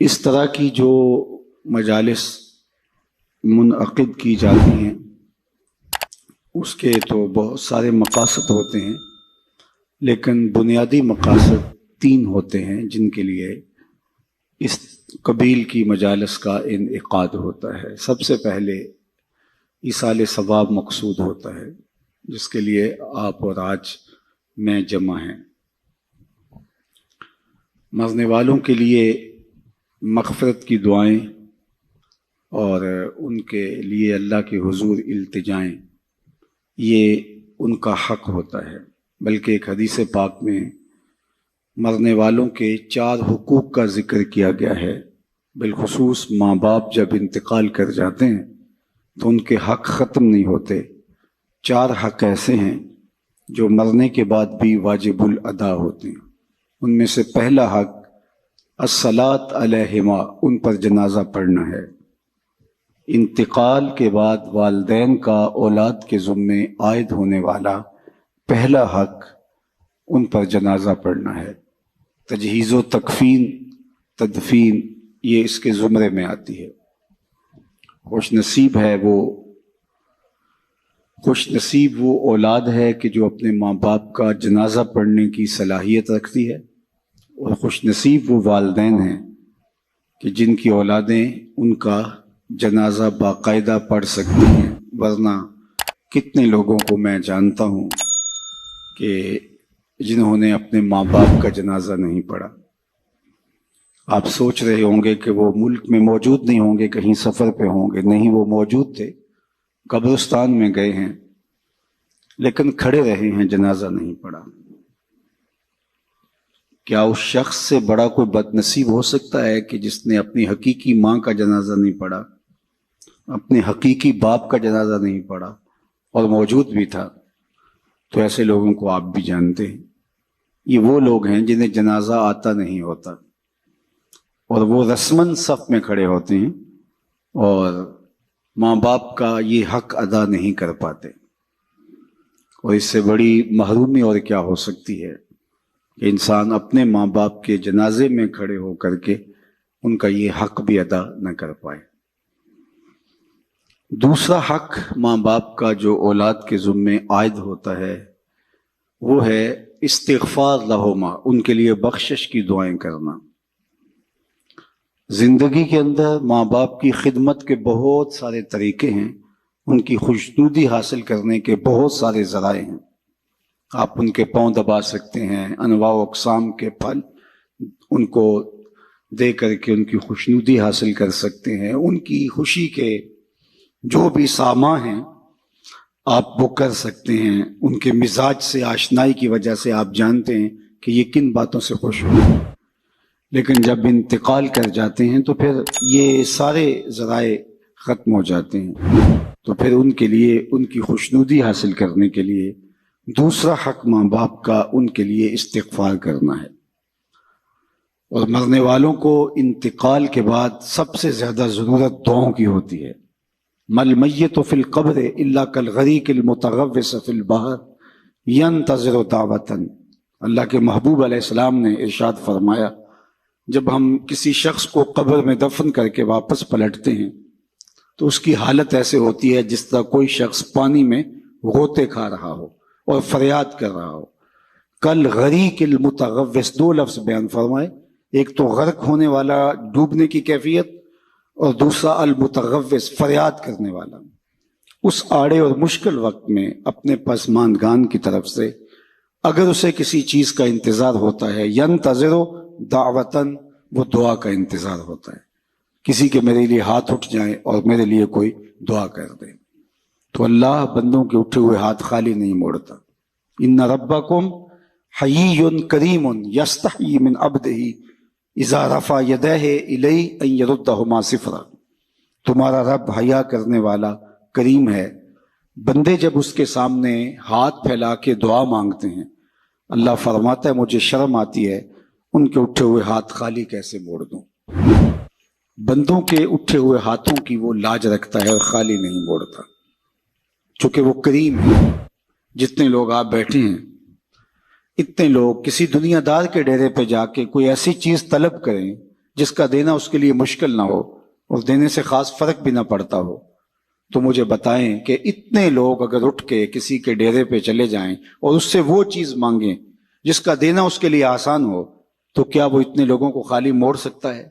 اس طرح کی جو مجالس منعقد کی جاتی ہیں اس کے تو بہت سارے مقاصد ہوتے ہیں، لیکن بنیادی مقاصد 3 ہوتے ہیں جن کے لیے اس قبیل کی مجالس کا انعقاد ہوتا ہے۔ سب سے پہلے ایصال ثواب مقصود ہوتا ہے، جس کے لیے آپ اور آج میں جمع ہیں۔ مرنے والوں کے لیے مغفرت کی دعائیں اور ان کے لیے اللہ کے حضور التجائیں، یہ ان کا حق ہوتا ہے۔ بلکہ ایک حدیث پاک میں مرنے والوں کے 4 حقوق کا ذکر کیا گیا ہے۔ بالخصوص ماں باپ جب انتقال کر جاتے ہیں تو ان کے حق ختم نہیں ہوتے۔ 4 حق ایسے ہیں جو مرنے کے بعد بھی واجب الادا ہوتے ہیں۔ ان میں سے پہلا حق الصلاۃ علیہما، ان پر جنازہ پڑھنا ہے۔ انتقال کے بعد والدین کا اولاد کے ذمے عائد ہونے والا پہلا حق ان پر جنازہ پڑھنا ہے۔ تجہیز و تکفین، تدفین، یہ اس کے زمرے میں آتی ہے۔ خوش نصیب وہ اولاد ہے کہ جو اپنے ماں باپ کا جنازہ پڑھنے کی صلاحیت رکھتی ہے، اور خوش نصیب وہ والدین ہیں کہ جن کی اولادیں ان کا جنازہ باقاعدہ پڑھ سکتی ہیں۔ ورنہ کتنے لوگوں کو میں جانتا ہوں کہ جنہوں نے اپنے ماں باپ کا جنازہ نہیں پڑھا۔ آپ سوچ رہے ہوں گے کہ وہ ملک میں موجود نہیں ہوں گے، کہیں سفر پہ ہوں گے۔ نہیں، وہ موجود تھے، قبرستان میں گئے ہیں، لیکن کھڑے رہے ہیں، جنازہ نہیں پڑھا۔ کیا اس شخص سے بڑا کوئی بد نصیب ہو سکتا ہے کہ جس نے اپنی حقیقی ماں کا جنازہ نہیں پڑھا، اپنے حقیقی باپ کا جنازہ نہیں پڑھا اور موجود بھی تھا؟ تو ایسے لوگوں کو آپ بھی جانتے ہیں۔ یہ وہ لوگ ہیں جنہیں جنازہ آتا نہیں ہوتا، اور وہ رسماً صف میں کھڑے ہوتے ہیں اور ماں باپ کا یہ حق ادا نہیں کر پاتے۔ اور اس سے بڑی محرومی اور کیا ہو سکتی ہے کہ انسان اپنے ماں باپ کے جنازے میں کھڑے ہو کر کے ان کا یہ حق بھی ادا نہ کر پائے۔ دوسرا حق ماں باپ کا جو اولاد کے ذمے عائد ہوتا ہے وہ ہے استغفار لہما، ان کے لیے بخشش کی دعائیں کرنا۔ زندگی کے اندر ماں باپ کی خدمت کے بہت سارے طریقے ہیں، ان کی خوشنودی حاصل کرنے کے بہت سارے ذرائع ہیں۔ آپ ان کے پاؤں دبا سکتے ہیں، انواع و اقسام کے پھل ان کو دے کر کے ان کی خوشنودی حاصل کر سکتے ہیں۔ ان کی خوشی کے جو بھی سامان ہیں آپ وہ کر سکتے ہیں۔ ان کے مزاج سے آشنائی کی وجہ سے آپ جانتے ہیں کہ یہ کن باتوں سے خوش ہو۔ لیکن جب انتقال کر جاتے ہیں تو پھر یہ سارے ذرائع ختم ہو جاتے ہیں۔ تو پھر ان کے لیے ان کی خوشنودی حاصل کرنے کے لیے دوسرا حق ماں باپ کا ان کے لیے استغفار کرنا ہے۔ اور مرنے والوں کو انتقال کے بعد سب سے زیادہ ضرورت دعاؤں کی ہوتی ہے۔ مل میت فی القبر الا کالغریق المتغوص فی البحر ینتظر دعوۃ۔ اللہ کے محبوب علیہ السلام نے ارشاد فرمایا، جب ہم کسی شخص کو قبر میں دفن کر کے واپس پلٹتے ہیں تو اس کی حالت ایسے ہوتی ہے جس طرح کوئی شخص پانی میں غوطے کھا رہا ہو اور فریاد کر رہا ہو۔ کل غریق المتغوص، 2 لفظ بیان فرمائے، ایک تو غرق ہونے والا، ڈوبنے کی کیفیت، اور دوسرا المتغوص، فریاد کرنے والا۔ اس آڑے اور مشکل وقت میں اپنے پسماندگان کی طرف سے اگر اسے کسی چیز کا انتظار ہوتا ہے، ینتظر دعوتاً، وہ دعا کا انتظار ہوتا ہے، کسی کے میرے لیے ہاتھ اٹھ جائیں اور میرے لیے کوئی دعا کر دے۔ تو اللہ بندوں کے اٹھے ہوئے ہاتھ خالی نہیں موڑتا۔ ان ربکم حیی کریم یستحیی من عبدہ اذا رفع یدیہ الیہ ان یردہما صفرا۔ تمہارا رب حیا کرنے والا کریم ہے، بندے جب اس کے سامنے ہاتھ پھیلا کے دعا مانگتے ہیں، اللہ فرماتا ہے مجھے شرم آتی ہے ان کے اٹھے ہوئے ہاتھ خالی کیسے موڑ دوں۔ بندوں کے اٹھے ہوئے ہاتھوں کی وہ لاج رکھتا ہے اور خالی نہیں موڑتا، چونکہ وہ کریم ہے۔ جتنے لوگ آپ بیٹھے ہیں، اتنے لوگ کسی دنیا دار کے ڈیرے پہ جا کے کوئی ایسی چیز طلب کریں جس کا دینا اس کے لیے مشکل نہ ہو اور دینے سے خاص فرق بھی نہ پڑتا ہو، تو مجھے بتائیں کہ اتنے لوگ اگر اٹھ کے کسی کے ڈیرے پہ چلے جائیں اور اس سے وہ چیز مانگیں جس کا دینا اس کے لیے آسان ہو، تو کیا وہ اتنے لوگوں کو خالی موڑ سکتا ہے؟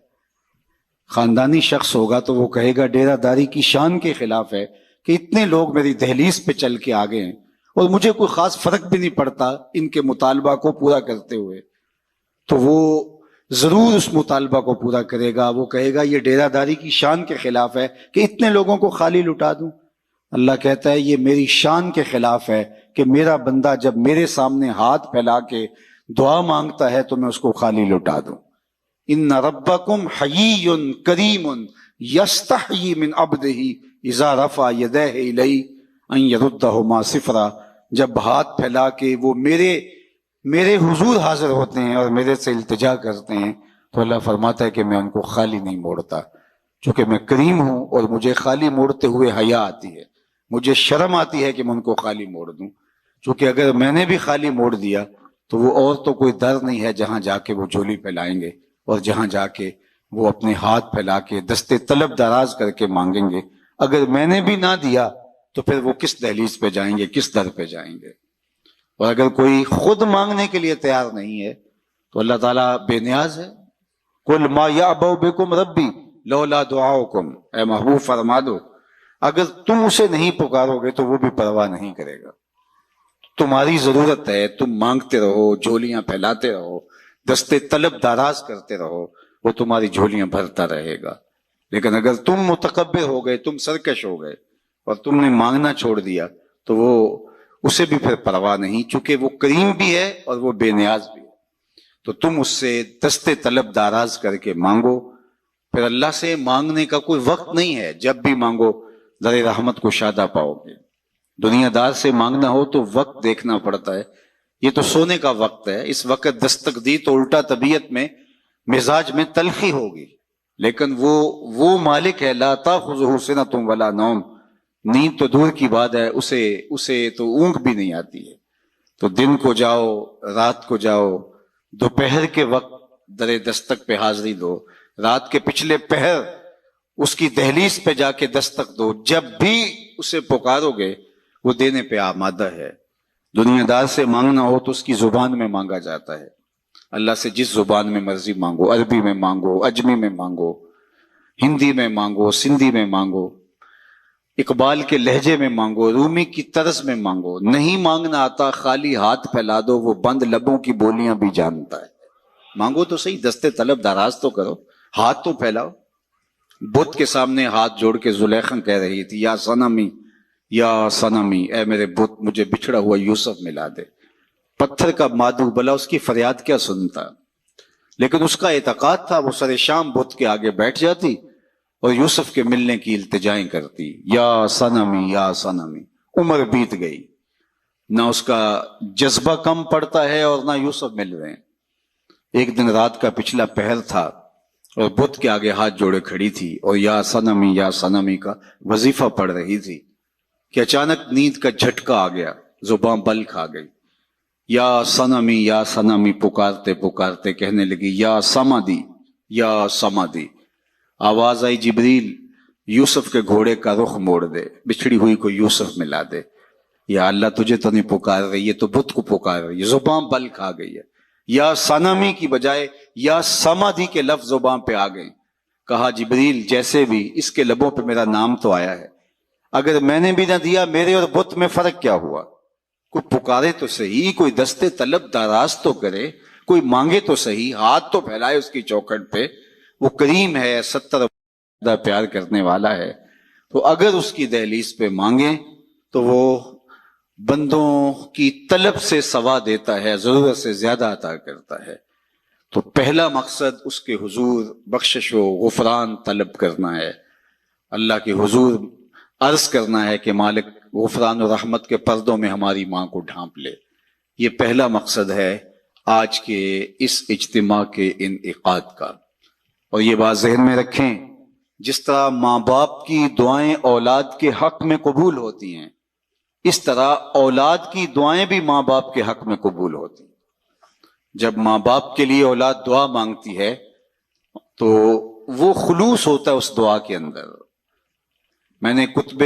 خاندانی شخص ہوگا تو وہ کہے گا ڈیرہ داری کی شان کے خلاف ہے کہ اتنے لوگ میری دہلیز پہ چل کے آگے ہیں اور مجھے کوئی خاص فرق بھی نہیں پڑتا ان کے مطالبہ کو پورا کرتے ہوئے، تو وہ ضرور اس مطالبہ کو پورا کرے گا۔ وہ کہے گا یہ ڈیرہ داری کی شان کے خلاف ہے کہ اتنے لوگوں کو خالی لٹا دوں۔ اللہ کہتا ہے یہ میری شان کے خلاف ہے کہ میرا بندہ جب میرے سامنے ہاتھ پھیلا کے دعا مانگتا ہے تو میں اس کو خالی لٹا دوں۔ ان ربکم حیی کریم یستحیی من عبدہ اذا رفع یدیہ الیہ ان یردہما صفرا، جب ہاتھ پھیلا کے وہ میرے حضور حاضر ہوتے ہیں اور میرے سے التجا کرتے ہیں تو اللہ فرماتا ہے کہ میں ان کو خالی نہیں موڑتا، چونکہ میں کریم ہوں اور مجھے خالی موڑتے ہوئے حیا آتی ہے، مجھے شرم آتی ہے کہ میں ان کو خالی موڑ دوں، چونکہ اگر میں نے بھی خالی موڑ دیا تو وہ اور تو کوئی در نہیں ہے جہاں جا کے وہ جھولی پھیلائیں گے اور جہاں جا کے وہ اپنے ہاتھ پھیلا کے دستے طلب دراز کر کے مانگیں گے۔ اگر میں نے بھی نہ دیا تو پھر وہ کس دہلیز پہ جائیں گے، کس در پہ جائیں گے؟ اور اگر کوئی خود مانگنے کے لیے تیار نہیں ہے تو اللہ تعالیٰ بے نیاز ہے۔ قل ما یعبأ بکم ربی لولا دعاؤکم، اے محبوب فرما دو اگر تم اسے نہیں پکارو گے تو وہ بھی پرواہ نہیں کرے گا۔ تمہاری ضرورت ہے، تم مانگتے رہو، جھولیاں پھیلاتے رہو، دستے طلب دراز کرتے رہو، وہ تمہاری جھولیاں بھرتا رہے گا۔ لیکن اگر تم متکبر ہو گئے، تم سرکش ہو گئے اور تم نے مانگنا چھوڑ دیا تو وہ اسے بھی پھر پرواہ نہیں، چونکہ وہ کریم بھی ہے اور وہ بے نیاز بھی ہے۔ تو تم اس سے دستے طلب دراز کر کے مانگو۔ پھر اللہ سے مانگنے کا کوئی وقت نہیں ہے، جب بھی مانگو در رحمت کو شادہ پاؤ گے۔ دنیا دار سے مانگنا ہو تو وقت دیکھنا پڑتا ہے، یہ تو سونے کا وقت ہے، اس وقت دستک دی تو الٹا طبیعت میں مزاج میں تلخی ہوگی، لیکن وہ مالک ہے لا تاخذہ سنۃ ولا نوم، نیند تو دور کی بات ہے، اسے تو اونگ بھی نہیں آتی ہے۔ تو دن کو جاؤ، رات کو جاؤ، دوپہر کے وقت در دستک پہ حاضری دو، رات کے پچھلے پہر اس کی دہلیز پہ جا کے دستک دو، جب بھی اسے پکارو گے وہ دینے پہ آمادہ ہے۔ دنیا دار سے مانگنا ہو تو اس کی زبان میں مانگا جاتا ہے، اللہ سے جس زبان میں مرضی مانگو، عربی میں مانگو، اجمی میں مانگو، ہندی میں مانگو، سندھی میں مانگو، اقبال کے لہجے میں مانگو، رومی کی طرز میں مانگو۔ نہیں مانگنا آتا خالی ہاتھ پھیلا دو، وہ بند لبوں کی بولیاں بھی جانتا ہے۔ مانگو تو صحیح، دستے طلب دراز تو کرو، ہاتھ تو پھیلاؤ۔ بت کے سامنے ہاتھ جوڑ کے زلیخا کہہ رہی تھی یا صنمی یا صنمی، اے میرے بت مجھے بچھڑا ہوا یوسف ملا دے۔ پتھر کا مادو بلا اس کی فریاد کیا سنتا، لیکن اس کا اعتقاد تھا، وہ سر شام بت کے آگے بیٹھ جاتی اور یوسف کے ملنے کی التجائیں کرتی، یا صنمی یا صنمی۔ عمر بیت گئی، نہ اس کا جذبہ کم پڑتا ہے اور نہ یوسف مل رہے ہیں۔ ایک دن رات کا پچھلا پہر تھا اور بت کے آگے ہاتھ جوڑے کھڑی تھی اور یا صنمی کا وظیفہ پڑھ رہی تھی کہ اچانک نیند کا جھٹکا آ گیا، زبان بل کھا گئی۔ یا صنمی پکارتے پکارتے کہنے لگی یا سمادی یا سمادی۔ آواز آئی جبریل یوسف کے گھوڑے کا رخ موڑ دے، بچھڑی ہوئی کو یوسف ملا دے۔ یا اللہ تجھے تو نہیں پکار رہی، یہ تو بت کو پکار رہی ہے، زبان بل کھا گئی ہے۔ یا صنمی کی بجائے یا سمادی کے لفظ زبان پہ آ گئے۔ کہا جبریل جیسے بھی اس کے لبوں پہ میرا نام تو آیا ہے، اگر میں نے بھی نہ دیا میرے اور بت میں فرق کیا ہوا؟ کوئی پکارے تو صحیح، کوئی دستے طلب دراز تو کرے، کوئی مانگے تو صحیح، ہاتھ تو پھیلائے اس کی چوکھٹ پہ۔ وہ کریم ہے، 70 پیار کرنے والا ہے، تو اگر اس کی دہلیز پہ مانگیں تو وہ بندوں کی طلب سے سوا دیتا ہے، ضرورت سے زیادہ عطا کرتا ہے۔ تو پہلا مقصد اس کے حضور بخشش و غفران طلب کرنا ہے، اللہ کے حضور عرض کرنا ہے کہ مالک غفران و رحمت کے پردوں میں ہماری ماں کو ڈھانپ لے۔ یہ پہلا مقصد ہے آج کے اس اجتماع کے انعقاد کا۔ اور یہ بات ذہن میں رکھیں، جس طرح ماں باپ کی دعائیں اولاد کے حق میں قبول ہوتی ہیں، اس طرح اولاد کی دعائیں بھی ماں باپ کے حق میں قبول ہوتی ہیں۔ جب ماں باپ کے لیے اولاد دعا مانگتی ہے تو وہ خلوص ہوتا ہے اس دعا کے اندر. میں نے کتب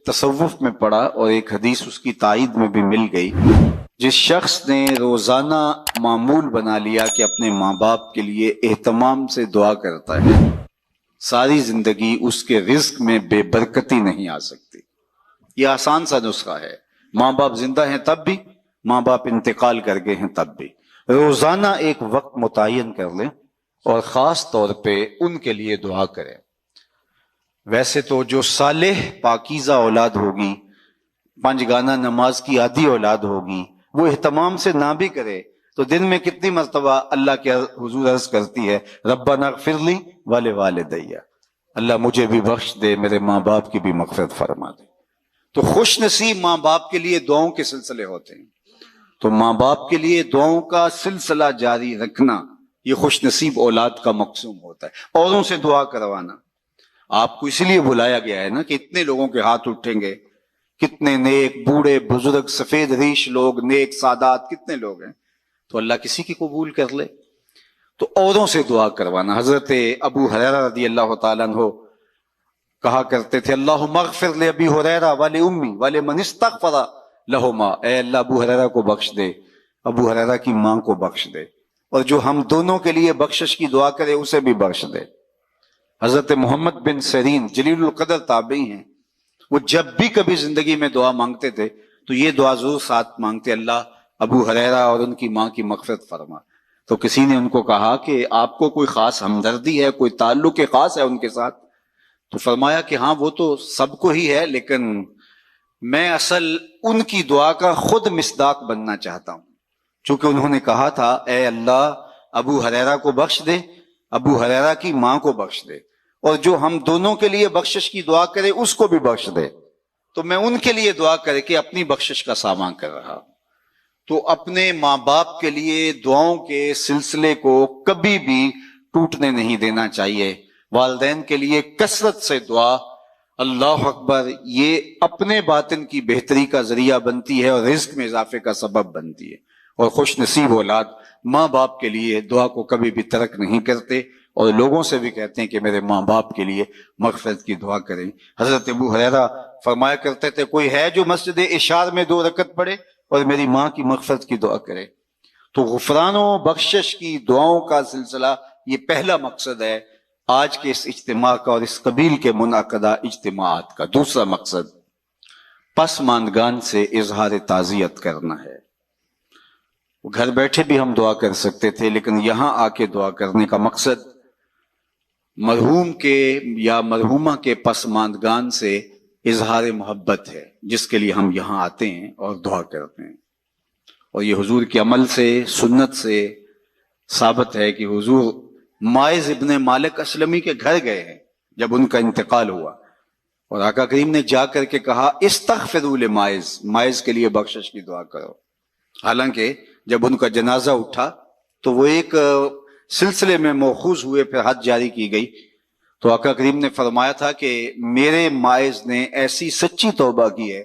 تصوف میں پڑھا اور ایک حدیث اس کی تائید میں بھی مل گئی. جس شخص نے روزانہ معمول بنا لیا کہ اپنے ماں باپ کے لیے اہتمام سے دعا کرتا ہے، ساری زندگی اس کے رزق میں بے برکتی نہیں آ سکتی. یہ آسان سا نسخہ ہے. ماں باپ زندہ ہیں تب بھی، ماں باپ انتقال کر گئے ہیں تب بھی. روزانہ ایک وقت متعین کر لیں اور خاص طور پہ ان کے لیے دعا کریں. ویسے تو جو صالح پاکیزہ اولاد ہوگی، 5 گانا نماز کی عادی اولاد ہوگی، وہ اہتمام سے نہ بھی کرے تو دن میں کتنی مرتبہ اللہ کے حضور عرض کرتی ہے ربنا اغفر لی ولوالدی، اللہ مجھے بھی بخش دے، میرے ماں باپ کی بھی مغفرت فرما دے. تو خوش نصیب ماں باپ کے لیے دعاؤں کے سلسلے ہوتے ہیں. تو ماں باپ کے لیے دعاؤں کا سلسلہ جاری رکھنا یہ خوش نصیب اولاد کا مقصوم ہوتا ہے. اوروں سے دعا کروانا آپ کو اس لیے بلایا گیا ہے نا کہ اتنے لوگوں کے ہاتھ اٹھیں گے، کتنے نیک بوڑھے بزرگ سفید ریش لوگ، نیک سادات کتنے لوگ ہیں، تو اللہ کسی کی قبول کر لے. تو اوروں سے دعا کروانا. حضرت ابو ہریرہ رضی اللہ تعالیٰ عنہ کہا کرتے تھے اللہم اغفر لابی ہریرہ ولأمی ولمن استغفر لہما، اے اللہ ابو ہریرہ کو بخش دے، ابو ہریرہ کی ماں کو بخش دے، اور جو ہم دونوں کے لیے بخشش کی دعا کرے اسے بھی بخش دے. حضرت محمد بن سیرین جلیل القدر تابعی ہیں، وہ جب بھی کبھی زندگی میں دعا مانگتے تھے تو یہ دعا ضرور ساتھ مانگتے، اللہ ابو ہریرہ اور ان کی ماں کی مغفرت فرما. تو کسی نے ان کو کہا کہ آپ کو کوئی خاص ہمدردی ہے، کوئی تعلق خاص ہے ان کے ساتھ؟ تو فرمایا کہ ہاں وہ تو سب کو ہی ہے، لیکن میں اصل ان کی دعا کا خود مصداق بننا چاہتا ہوں. چونکہ انہوں نے کہا تھا اے اللہ ابو ہریرہ کو بخش دے، ابو ہریرہ کی ماں کو بخش دے، اور جو ہم دونوں کے لیے بخشش کی دعا کرے اس کو بھی بخش دے. تو میں ان کے لیے دعا کر کے اپنی بخشش کا سامان کر رہا. تو اپنے ماں باپ کے لیے دعاؤں کے سلسلے کو کبھی بھی ٹوٹنے نہیں دینا چاہیے. والدین کے لیے کثرت سے دعا، اللہ اکبر، یہ اپنے باطن کی بہتری کا ذریعہ بنتی ہے اور رزق میں اضافے کا سبب بنتی ہے. اور خوش نصیب اولاد ماں باپ کے لیے دعا کو کبھی بھی ترک نہیں کرتے اور لوگوں سے بھی کہتے ہیں کہ میرے ماں باپ کے لیے مغفرت کی دعا کریں. حضرت ابو ہریرہ فرمایا کرتے تھے کوئی ہے جو مسجد اشار میں 2 رکعت پڑھے اور میری ماں کی مغفرت کی دعا کرے. تو غفران و بخشش کی دعاؤں کا سلسلہ یہ پہلا مقصد ہے آج کے اس اجتماع کا اور اس قبیل کے منعقدہ اجتماعات کا. دوسرا مقصد پسماندگان سے اظہار تعزیت کرنا ہے. گھر بیٹھے بھی ہم دعا کر سکتے تھے، لیکن یہاں آ کے دعا کرنے کا مقصد مرحوم کے یا مرحومہ کے پسماندگان سے اظہار محبت ہے، جس کے لیے ہم یہاں آتے ہیں اور دعا کرتے ہیں. اور یہ حضور کے عمل سے، سنت سے ثابت ہے کہ حضور مائز ابن مالک اسلمی کے گھر گئے ہیں جب ان کا انتقال ہوا، اور آقا کریم نے جا کر کے کہا استغفروا لمائز، مائز کے لیے بخشش کی دعا کرو. حالانکہ جب ان کا جنازہ اٹھا تو وہ ایک سلسلے میں مؤخوذ ہوئے، پھر حد جاری کی گئی. تو آقا کریم نے فرمایا تھا کہ میرے مائز نے ایسی سچی توبہ کی ہے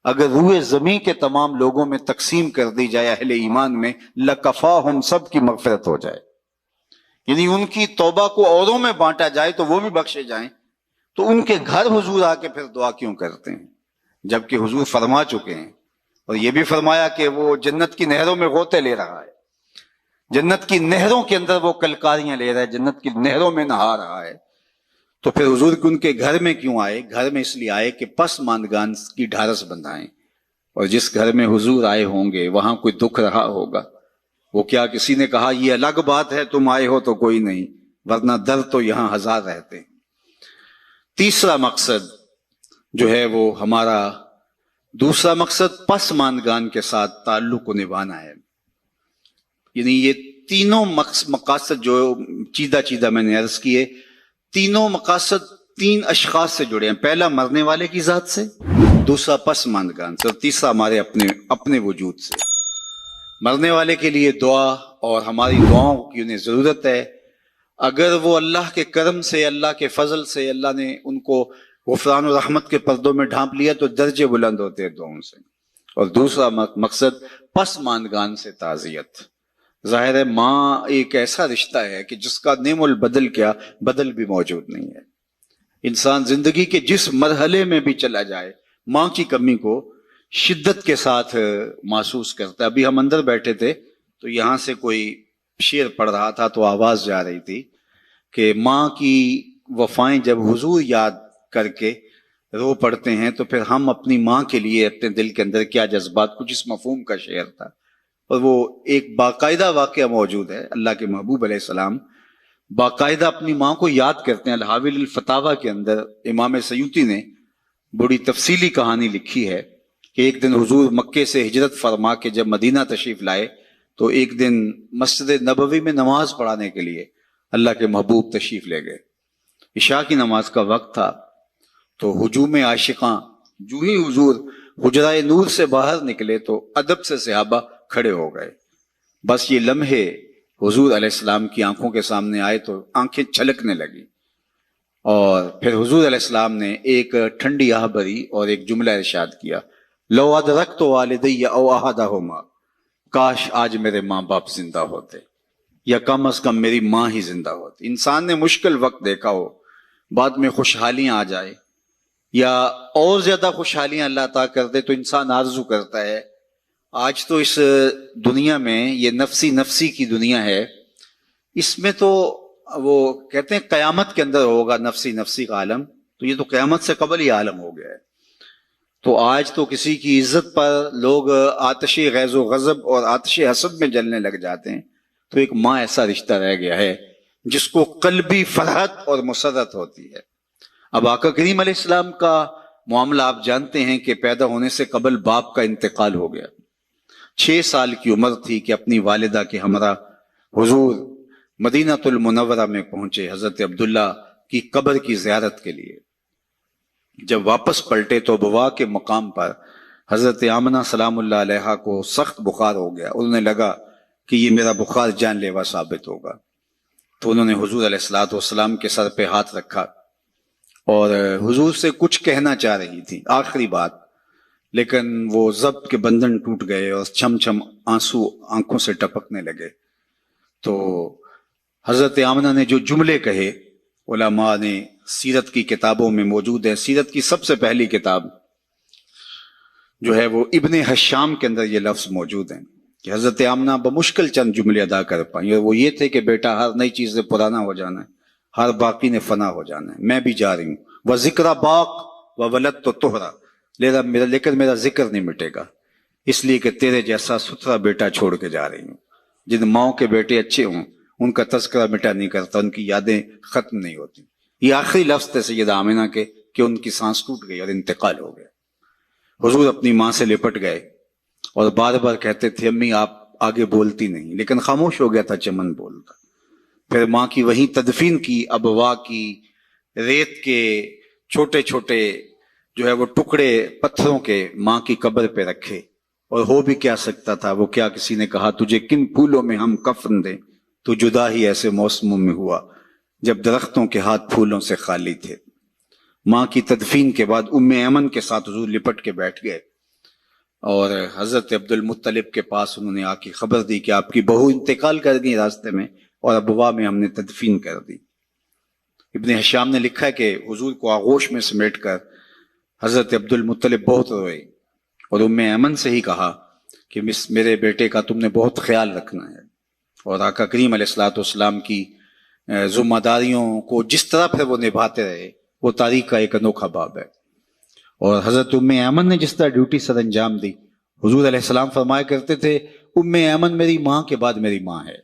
اگر روئے زمین کے تمام لوگوں میں تقسیم کر دی جائے اہل ایمان میں، لکفاہم، سب کی مغفرت ہو جائے. یعنی ان کی توبہ کو اوروں میں بانٹا جائے تو وہ بھی بخشے جائیں. تو ان کے گھر حضور آ کے پھر دعا کیوں کرتے ہیں جبکہ حضور فرما چکے ہیں، اور یہ بھی فرمایا کہ وہ جنت کی نہروں میں غوطے لے رہا ہے، جنت کی نہروں کے اندر وہ کلکاریاں لے رہا ہے، جنت کی نہروں میں نہا رہا ہے. تو پھر حضور ان کے گھر میں کیوں آئے؟ گھر میں اس لیے آئے کہ پسماندگان کی ڈھارس بندھائیں. اور جس گھر میں حضور آئے ہوں گے وہاں کوئی دکھ رہا ہوگا. وہ کیا کسی نے کہا یہ الگ بات ہے تم آئے ہو تو کوئی نہیں، ورنہ درد تو یہاں 1000 رہتے ہیں. تیسرا مقصد جو ہے وہ ہمارا دوسرا مقصد پسماندگان کے ساتھ تعلق کو نبھانا ہے. یعنی یہ تینوں مقاصد جو چیدہ چیدہ میں نے عرض کیے، تینوں مقاصد 3 اشخاص سے جڑے ہیں. پہلا مرنے والے کی ذات سے، دوسرا پسماندگان سے، اور تیسرا ہمارے اپنے وجود سے. مرنے والے کے لیے دعا، اور ہماری دعاؤں کی انہیں ضرورت ہے. اگر وہ اللہ کے کرم سے، اللہ کے فضل سے اللہ نے ان کو غفران و رحمت کے پردوں میں ڈھانپ لیا تو درجے بلند ہوتے ہیں دعاؤں سے. اور دوسرا مقصد پسماندگان سے تعزیت. ظاہر ہے ماں ایک ایسا رشتہ ہے کہ جس کا نعم البدل کیا بدل بھی موجود نہیں ہے. انسان زندگی کے جس مرحلے میں بھی چلا جائے ماں کی کمی کو شدت کے ساتھ محسوس کرتا ہے. ابھی ہم اندر بیٹھے تھے تو یہاں سے کوئی شعر پڑھ رہا تھا تو آواز جا رہی تھی کہ ماں کی وفائیں جب حضور یاد کر کے رو پڑتے ہیں تو پھر ہم اپنی ماں کے لیے اپنے دل کے اندر کیا جذبات. کچھ اس مفہوم کا شعر تھا اور وہ ایک باقاعدہ واقعہ موجود ہے. اللہ کے محبوب علیہ السلام باقاعدہ اپنی ماں کو یاد کرتے ہیں. الحاویل الفتاوی کے اندر امام سیوطی نے بڑی تفصیلی کہانی لکھی ہے کہ ایک دن حضور مکے سے ہجرت فرما کے جب مدینہ تشریف لائے تو ایک دن مسجد نبوی میں نماز پڑھانے کے لیے اللہ کے محبوب تشریف لے گئے. عشاء کی نماز کا وقت تھا تو ہجوم عاشقاں جو ہی حضور حجرہ نور سے باہر نکلے تو ادب سے صحابہ کھڑے ہو گئے. بس یہ لمحے حضور علیہ السلام کی آنکھوں کے سامنے آئے تو آنکھیں چھلکنے لگی اور پھر حضور علیہ السلام نے ایک ٹھنڈی آہ بھری اور ایک جملہ ارشاد کیا، لو ادرکت والدی او احدہما، کاش آج میرے ماں باپ زندہ ہوتے یا کم از کم میری ماں ہی زندہ ہوتی. انسان نے مشکل وقت دیکھا ہو، بعد میں خوشحالیاں آ جائے یا اور زیادہ خوشحالیاں اللہ عطا کر دے تو انسان آرزو کرتا ہے. آج تو اس دنیا میں یہ نفسی نفسی کی دنیا ہے، اس میں تو وہ کہتے ہیں قیامت کے اندر ہوگا نفسی نفسی کا عالم، تو یہ تو قیامت سے قبل ہی عالم ہو گیا ہے. تو آج تو کسی کی عزت پر لوگ آتش غیظ و غضب اور آتش حسد میں جلنے لگ جاتے ہیں. تو ایک ماں ایسا رشتہ رہ گیا ہے جس کو قلبی فرحت اور مسرت ہوتی ہے. اب آقا کریم علیہ السلام کا معاملہ آپ جانتے ہیں کہ پیدا ہونے سے قبل باپ کا انتقال ہو گیا. 6 سال کی عمر تھی کہ اپنی والدہ کے ہمراہ حضور مدینہ المنورہ میں پہنچے حضرت عبداللہ کی قبر کی زیارت کے لیے. جب واپس پلٹے تو بوا کے مقام پر حضرت آمنہ سلام اللہ علیہا کو سخت بخار ہو گیا. انہیں لگا کہ یہ میرا بخار جان لیوا ثابت ہوگا تو انہوں نے حضور علیہ الصلوۃ والسلام کے سر پہ ہاتھ رکھا اور حضور سے کچھ کہنا چاہ رہی تھی آخری بات، لیکن وہ ضبط کے بندھن ٹوٹ گئے اور چھم چھم آنسو آنکھوں سے ٹپکنے لگے. تو حضرت آمنہ نے جو جملے کہے علماء نے سیرت کی کتابوں میں موجود ہے. سیرت کی سب سے پہلی کتاب جو ہے وہ ابن حشام کے اندر یہ لفظ موجود ہیں کہ حضرت آمنہ بمشکل چند جملے ادا کر پائیں. وہ یہ تھے کہ بیٹا ہر نئی چیز سے پرانا ہو جانا ہے، ہر باقی نے فنا ہو جانا ہے، میں بھی جا رہی ہوں. وہ ذکر باق و ولد تو توہرا، لیکن میرا ذکر نہیں مٹے گا اس لیے کہ تیرے جیسا ستھرا بیٹا چھوڑ کے جا رہی ہوں. جن ماؤں کے بیٹے اچھے ہوں ان کا تذکرہ مٹا نہیں کرتا، ان کی یادیں ختم نہیں ہوتی. یہ آخری لفظ تھے سیدہ آمنہ کے کہ ان کی سانس ٹوٹ گئی اور انتقال ہو گیا. حضور اپنی ماں سے لپٹ گئے اور بار بار کہتے تھے امی آپ آگے بولتی نہیں، لیکن خاموش ہو گیا تھا چمن بولتا. پھر ماں کی وہیں تدفین کی. ابوا کی ریت کے چھوٹے چھوٹے جو ہے وہ ٹکڑے پتھروں کے ماں کی قبر پہ رکھے اور ہو بھی کیا سکتا تھا. وہ کیا کسی نے کہا تجھے کن پھولوں میں ہم کفن دیں، تو جدا ہی ایسے موسموں میں ہوا جب درختوں کے ہاتھ پھولوں سے خالی تھے. ماں کی تدفین کے بعد ام ایمن کے ساتھ حضور لپٹ کے بیٹھ گئے اور حضرت عبد المطلب کے پاس انہوں نے آ کے خبر دی کہ آپ کی بہو انتقال کر گئی راستے میں اور ابوا میں ہم نے تدفین کر دی. ابن حشام نے لکھا ہے کہ حضور کو آغوش میں سمیٹ کر حضرت عبد المطلب بہت روئے اور ام ایمن سے ہی کہا کہ میرے بیٹے کا تم نے بہت خیال رکھنا ہے. اور آقا کریم علیہ الصلوۃ والسلام کی ذمہ داریوں کو جس طرح پھر وہ نبھاتے رہے وہ تاریخ کا ایک انوکھا باب ہے. اور حضرت ام ایمن نے جس طرح ڈیوٹی سر انجام دی، حضور علیہ السلام فرمایا کرتے تھے ام ایمن میری ماں کے بعد میری ماں ہے.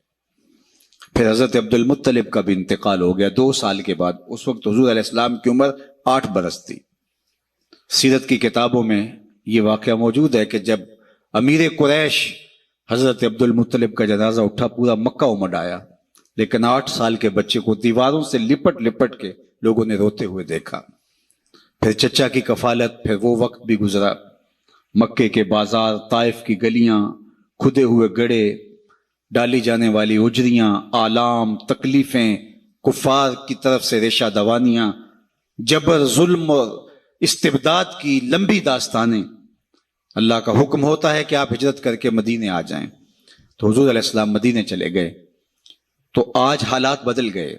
پھر حضرت عبد المطلب کا بھی انتقال ہو گیا 2 سال کے بعد. اس وقت حضور علیہ السلام کی عمر 8 برس تھی. سیرت کی کتابوں میں یہ واقعہ موجود ہے کہ جب امیر قریش حضرت عبد المطلب کا جنازہ اٹھا پورا مکہ امڈ آیا، لیکن 8 سال کے بچے کو دیواروں سے لپٹ لپٹ کے لوگوں نے روتے ہوئے دیکھا. پھر چچا کی کفالت، پھر وہ وقت بھی گزرا. مکے کے بازار، طائف کی گلیاں، کھدے ہوئے گڑھے، ڈالی جانے والی اجریاں، آلام، تکلیفیں، کفار کی طرف سے ریشہ دوانیاں، جبر، ظلم اور استبداد کی لمبی داستانیں. اللہ کا حکم ہوتا ہے کہ آپ ہجرت کر کے مدینے آ جائیں. تو حضور علیہ السلام مدینے چلے گئے تو آج حالات بدل گئے.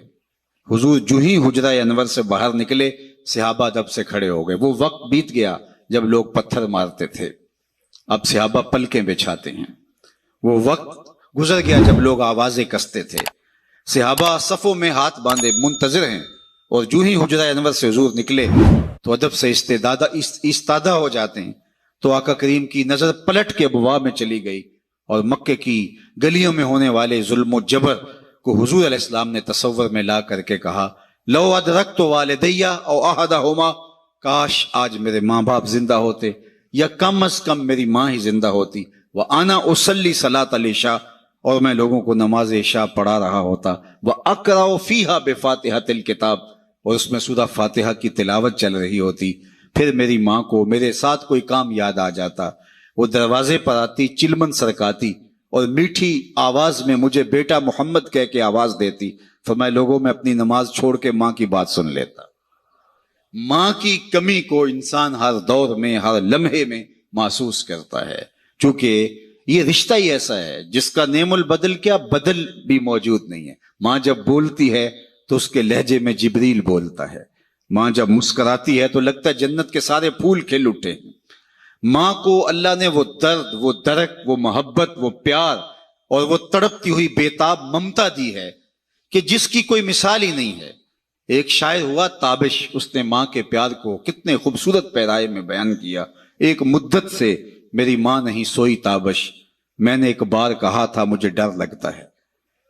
حضور جو ہی حجرہ انور سے باہر نکلے صحابہ دب سے کھڑے ہو گئے. وہ وقت بیت گیا جب لوگ پتھر مارتے تھے، اب صحابہ پلکیں بچھاتے ہیں. وہ وقت گزر گیا جب لوگ آوازیں کستے تھے. صحابہ صفوں میں ہاتھ باندھے منتظر ہیں، اور جو ہی حجرہ انور سے حضور نکلے تو ادب سے استادہ ہو جاتے ہیں. تو آقا کریم کی نظر پلٹ کے ابواب میں چلی گئی اور مکے کی گلیوں میں ہونے والے ظلم و جبر کو حضور علیہ السلام نے تصور میں لا کر کے کہا، لو ادرکت والدیہ او احدہما، کاش آج میرے ماں باپ زندہ ہوتے، یا کم از کم میری ماں ہی زندہ ہوتی. وَأَنَا أُصَلِّي صَلَاةَ الْعِشَاء، اور میں لوگوں کو نماز عشاء پڑھا رہا ہوتا. وَأَقْرَأُ فِيهَا بِفَاتِحَةِ الْكِتَابِ، اور اس میں سورہ فاتحہ کی تلاوت چل رہی ہوتی. پھر میری ماں کو میرے ساتھ کوئی کام یاد آ جاتا، وہ دروازے پر آتی، چلمن سرکاتی اور میٹھی آواز میں مجھے بیٹا محمد کہہ کے آواز دیتی. فرمایا لوگوں میں اپنی نماز چھوڑ کے ماں کی بات سن لیتا. ماں کی کمی کو انسان ہر دور میں ہر لمحے میں محسوس کرتا ہے، چونکہ یہ رشتہ ہی ایسا ہے جس کا نعم البدل کیا بدل بھی موجود نہیں ہے. ماں جب بولتی ہے تو اس کے لہجے میں جبریل بولتا ہے. ماں جب مسکراتی ہے تو لگتا ہے جنت کے سارے پھول کھل اٹھے. ماں کو اللہ نے وہ درد، وہ درک، وہ محبت، وہ پیار اور وہ تڑپتی ہوئی بےتاب ممتا دی ہے کہ جس کی کوئی مثال ہی نہیں ہے. ایک شاعر ہوا تابش، اس نے ماں کے پیار کو کتنے خوبصورت پیرائے میں بیان کیا. ایک مدت سے میری ماں نہیں سوئی تابش، میں نے ایک بار کہا تھا مجھے ڈر لگتا ہے.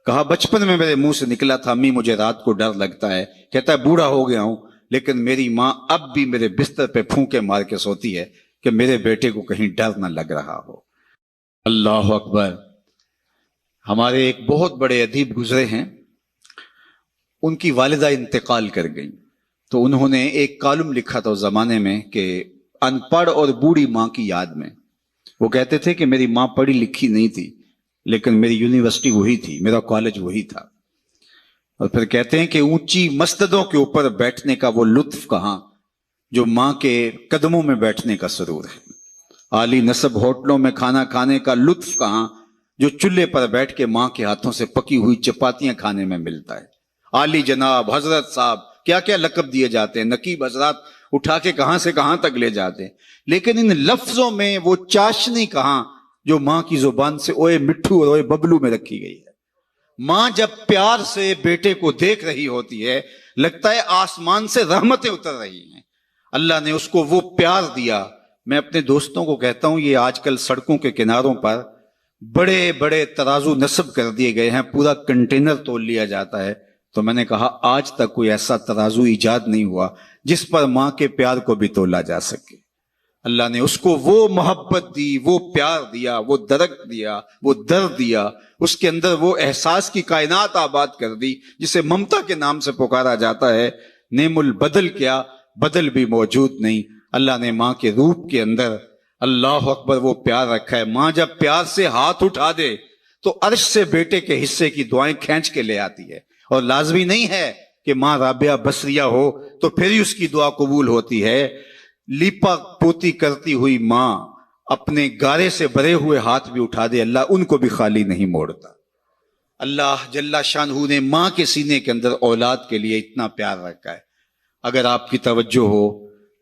کہا بچپن میں میرے منہ سے نکلا تھا امی مجھے رات کو ڈر لگتا ہے. کہتا ہے بوڑھا ہو گیا ہوں لیکن میری ماں اب بھی میرے بستر پہ پھونکے مار کے سوتی ہے کہ میرے بیٹے کو کہیں ڈر نہ لگ رہا ہو. اللہ اکبر. ہمارے ایک بہت بڑے ادیب گزرے ہیں، ان کی والدہ انتقال کر گئی تو انہوں نے ایک کالم لکھا تھا اس زمانے میں کہ ان پڑھ اور بوڑھی ماں کی یاد میں. وہ کہتے تھے کہ میری ماں پڑھی لکھی نہیں تھی لیکن میری یونیورسٹی وہی تھی، میرا کالج وہی تھا. اور پھر کہتے ہیں کہ اونچی مسندوں کے اوپر بیٹھنے کا وہ لطف کہاں جو ماں کے قدموں میں بیٹھنے کا سرور ہے. عالی نسب ہوٹلوں میں کھانا کھانے کا لطف کہاں جو چولہے پر بیٹھ کے ماں کے ہاتھوں سے پکی ہوئی چپاتیاں کھانے میں ملتا ہے. عالی جناب، حضرت صاحب، کیا کیا لقب دیے جاتے ہیں، نقیب حضرات اٹھا کے کہاں سے کہاں تک لے جاتے ہیں، لیکن ان لفظوں میں وہ چاشنی کہاں جو ماں کی زبان سے اوئے مٹھو اور اوئے ببلو میں رکھی گئی ہے. ماں جب پیار سے بیٹے کو دیکھ رہی ہوتی ہے لگتا ہے آسمان سے رحمتیں اتر رہی ہیں. اللہ نے اس کو وہ پیار دیا. میں اپنے دوستوں کو کہتا ہوں یہ آج کل سڑکوں کے کناروں پر بڑے بڑے ترازو نصب کر دیے گئے ہیں، پورا کنٹینر تول لیا جاتا ہے. تو میں نے کہا آج تک کوئی ایسا ترازو ایجاد نہیں ہوا جس پر ماں کے پیار کو بھی تولا جا سکے. اللہ نے اس کو وہ محبت دی، وہ پیار دیا، وہ درک دیا، وہ درد دیا، اس کے اندر وہ احساس کی کائنات آباد کر دی جسے ممتا کے نام سے پکارا جاتا ہے. نعم البدل کیا بدل بھی موجود نہیں. اللہ نے ماں کے روپ کے اندر اللہ اکبر وہ پیار رکھا ہے. ماں جب پیار سے ہاتھ اٹھا دے تو عرش سے بیٹے کے حصے کی دعائیں کھینچ کے لے آتی ہے. اور لازمی نہیں ہے کہ ماں رابعہ بصریہ ہو تو پھر ہی اس کی دعا قبول ہوتی ہے. لیپا پوتی کرتی ہوئی ماں اپنے گارے سے بھرے ہوئے ہاتھ بھی اٹھا دے اللہ ان کو بھی خالی نہیں موڑتا. اللہ جل شانہ نے ماں کے سینے کے اندر اولاد کے لیے اتنا پیار رکھا ہے. اگر آپ کی توجہ ہو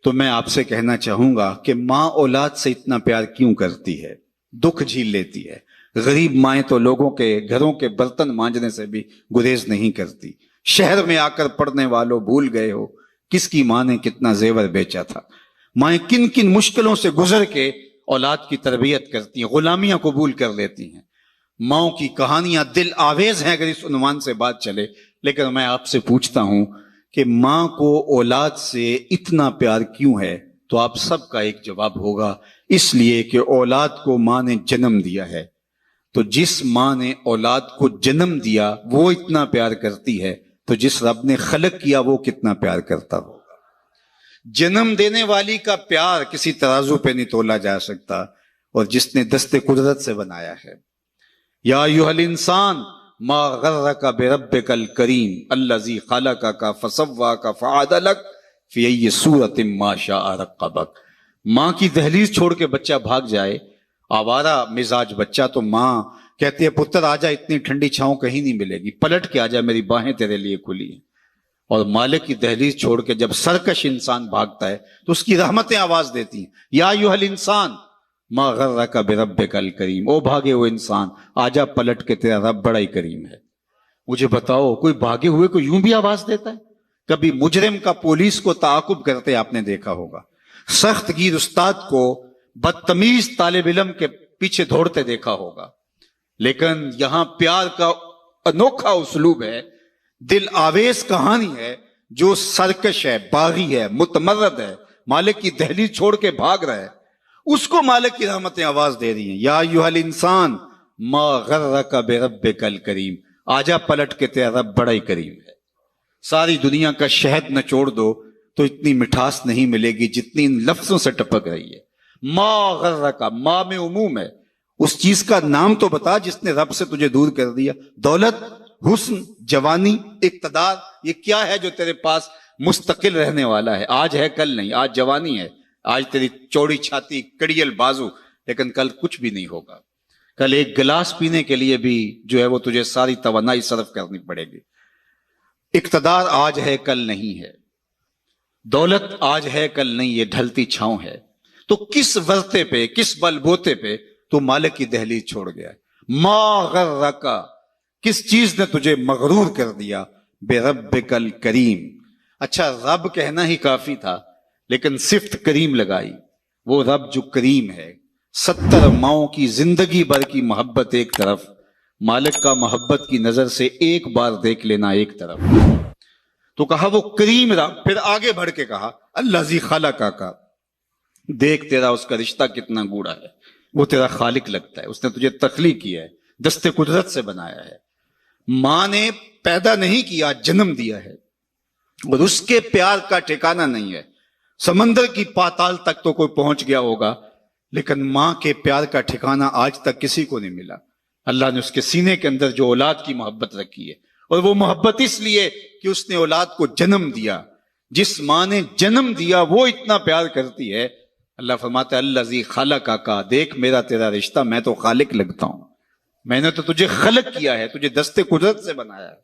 تو میں آپ سے کہنا چاہوں گا کہ ماں اولاد سے اتنا پیار کیوں کرتی ہے، دکھ جھیل لیتی ہے. غریب مائیں تو لوگوں کے گھروں کے برتن مانجنے سے بھی گریز نہیں کرتی. شہر میں آ کر پڑھنے والوں بھول گئے ہو کس کی ماں نے کتنا زیور بیچا تھا. مائیں کن کن مشکلوں سے گزر کے اولاد کی تربیت کرتی ہیں، غلامیاں قبول کر لیتی ہیں. ماؤں کی کہانیاں دل آویز ہیں اگر اس عنوان سے بات چلے. لیکن میں آپ سے پوچھتا ہوں کہ ماں کو اولاد سے اتنا پیار کیوں ہے؟ تو آپ سب کا ایک جواب ہوگا، اس لیے کہ اولاد کو ماں نے جنم دیا ہے. تو جس ماں نے اولاد کو جنم دیا وہ اتنا پیار کرتی ہے تو جس رب نے خلق کیا وہ کتنا پیار کرتا ہوگا. جنم دینے والی کا پیار کسی ترازو پہ نہیں تولا جا سکتا، اور جس نے دست قدرت سے بنایا ہے. یا ایھا الانسان ما غرک بربک الکریم الذی خلقک فسواک فعدلک فی ای صورۃ ما شاء رکبک. ماں کی دہلیز چھوڑ کے بچہ بھاگ جائے، آوارہ مزاج بچہ تو ماں کہتی ہے پتر آ جا، اتنی ٹھنڈی چھاؤں کہیں نہیں ملے گی، پلٹ کے آ جا، میری باہیں تیرے لیے کھلی ہیں۔ اور مالک کی دہلیز چھوڑ کے جب سرکش انسان بھاگتا ہے تو اس کی رحمتیں آواز دیتی ہیں، یا ایھا الانسان ما غرک بربک الکریم، او بھاگے ہوئے انسان آجا پلٹ کے، تیرا رب بڑا ہی کریم ہے۔ مجھے بتاؤ کوئی بھاگے ہوئے کو یوں بھی آواز دیتا ہے؟ کبھی مجرم کا پولیس کو تعاقب کرتے آپ نے دیکھا ہوگا، سخت گیر استاد کو بدتمیز طالب علم کے پیچھے دوڑتے دیکھا ہوگا، لیکن یہاں پیار کا انوکھا اسلوب ہے، دل آویز کہانی ہے، جو سرکش ہے، باغی ہے، متمرد ہے، مالک کی دہلیز چھوڑ کے بھاگ رہا ہے، اس کو مالک کی رحمتیں آواز دے رہی ہیں، یا ایھا الانسان ما غرک بربک الکریم، آجا پلٹ کے، تیرا رب بڑا ہی کریم ہے۔ ساری دنیا کا شہد نچوڑ دو تو اتنی مٹھاس نہیں ملے گی جتنی ان لفظوں سے ٹپک رہی ہے۔ ما غرک، ما میں عموم ہے، اس چیز کا نام تو بتا جس نے رب سے تجھے دور کر دیا۔ دولت، حسن، جوانی، اقتدار، یہ کیا ہے جو تیرے پاس مستقل رہنے والا ہے؟ آج ہے کل نہیں، آج جوانی ہے، آج تیری چوڑی چھاتی، کڑیل بازو، لیکن کل کچھ بھی نہیں ہوگا۔ کل ایک گلاس پینے کے لیے بھی جو ہے وہ تجھے ساری توانائی صرف کرنی پڑے گی۔ اقتدار آج ہے کل نہیں ہے، دولت آج ہے کل نہیں، یہ ڈھلتی چھاؤں ہے۔ تو کس ورطے پہ، کس بل بوتے پہ تو مالک کی دہلیز چھوڑ گیا ہے؟ ما غرک، کس چیز نے تجھے مغرور کر دیا؟ بربک الکریم۔ اچھا رب کہنا ہی کافی تھا، لیکن صفت کریم لگائی، وہ رب جو کریم ہے۔ 70 ماؤں کی زندگی بھر کی محبت ایک طرف، مالک کا محبت کی نظر سے ایک بار دیکھ لینا ایک طرف۔ تو کہا وہ کریم رب، پھر آگے بڑھ کے کہا الذی خلقک، دیکھ تیرا اس کا رشتہ کتنا گوڑا ہے، وہ تیرا خالق لگتا ہے، اس نے تجھے تخلیق کیا ہے، دست قدرت سے بنایا ہے۔ ماں نے پیدا نہیں کیا، جنم دیا ہے، اور اس کے پیار کا ٹھکانہ نہیں ہے۔ سمندر کی پاتال تک تو کوئی پہنچ گیا ہوگا، لیکن ماں کے پیار کا ٹھکانہ آج تک کسی کو نہیں ملا۔ اللہ نے اس کے سینے کے اندر جو اولاد کی محبت رکھی ہے، اور وہ محبت اس لیے کہ اس نے اولاد کو جنم دیا۔ جس ماں نے جنم دیا وہ اتنا پیار کرتی ہے، اللہ فرماتا ہے الذی خلقک، دیکھ میرا تیرا رشتہ، میں تو خالق لگتا ہوں، میں نے تو تجھے خلق کیا ہے، تجھے دست قدرت سے بنایا ہے،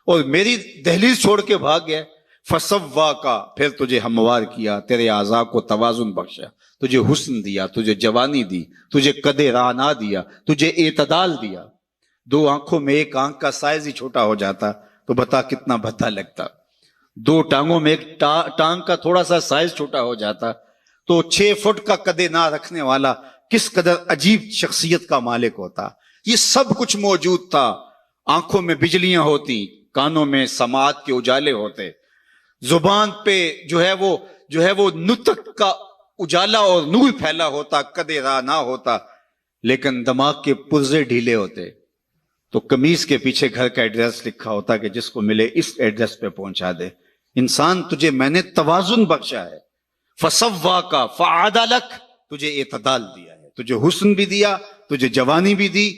اور میری دہلیز چھوڑ کے بھاگ گیا۔ فسواک، پھر تجھے ہموار کیا، تیرے اعضاء کو توازن بخشا، تجھے حسن دیا، تجھے جوانی دی، تجھے قد رانا دیا، تجھے اعتدال دیا۔ 2 آنکھوں میں ایک آنکھ کا سائز ہی چھوٹا ہو جاتا تو بتا کتنا بھدا لگتا، 2 ٹانگوں میں ایک ٹانگ کا تھوڑا سا سائز چھوٹا ہو جاتا تو 6 فٹ کا قد نہ رکھنے والا کس قدر عجیب شخصیت کا مالک ہوتا۔ یہ سب کچھ موجود تھا، آنکھوں میں بجلیاں ہوتی، کانوں میں سماعت کے اجالے ہوتے، زبان پہ جو ہے وہ نطق کا اجالا اور نور پھیلا ہوتا، قد را نہ ہوتا، لیکن دماغ کے پرزے ڈھیلے ہوتے۔ تو قمیص کے پیچھے گھر کا ایڈریس لکھا ہوتا کہ جس کو ملے اس ایڈریس پہ پہنچا دے۔ انسان تجھے میں نے توازن بخشا ہے، فسواک فعدلک، تجھے اعتدال دیا ہے، تجھے حسن بھی دیا، تجھے جوانی بھی دی،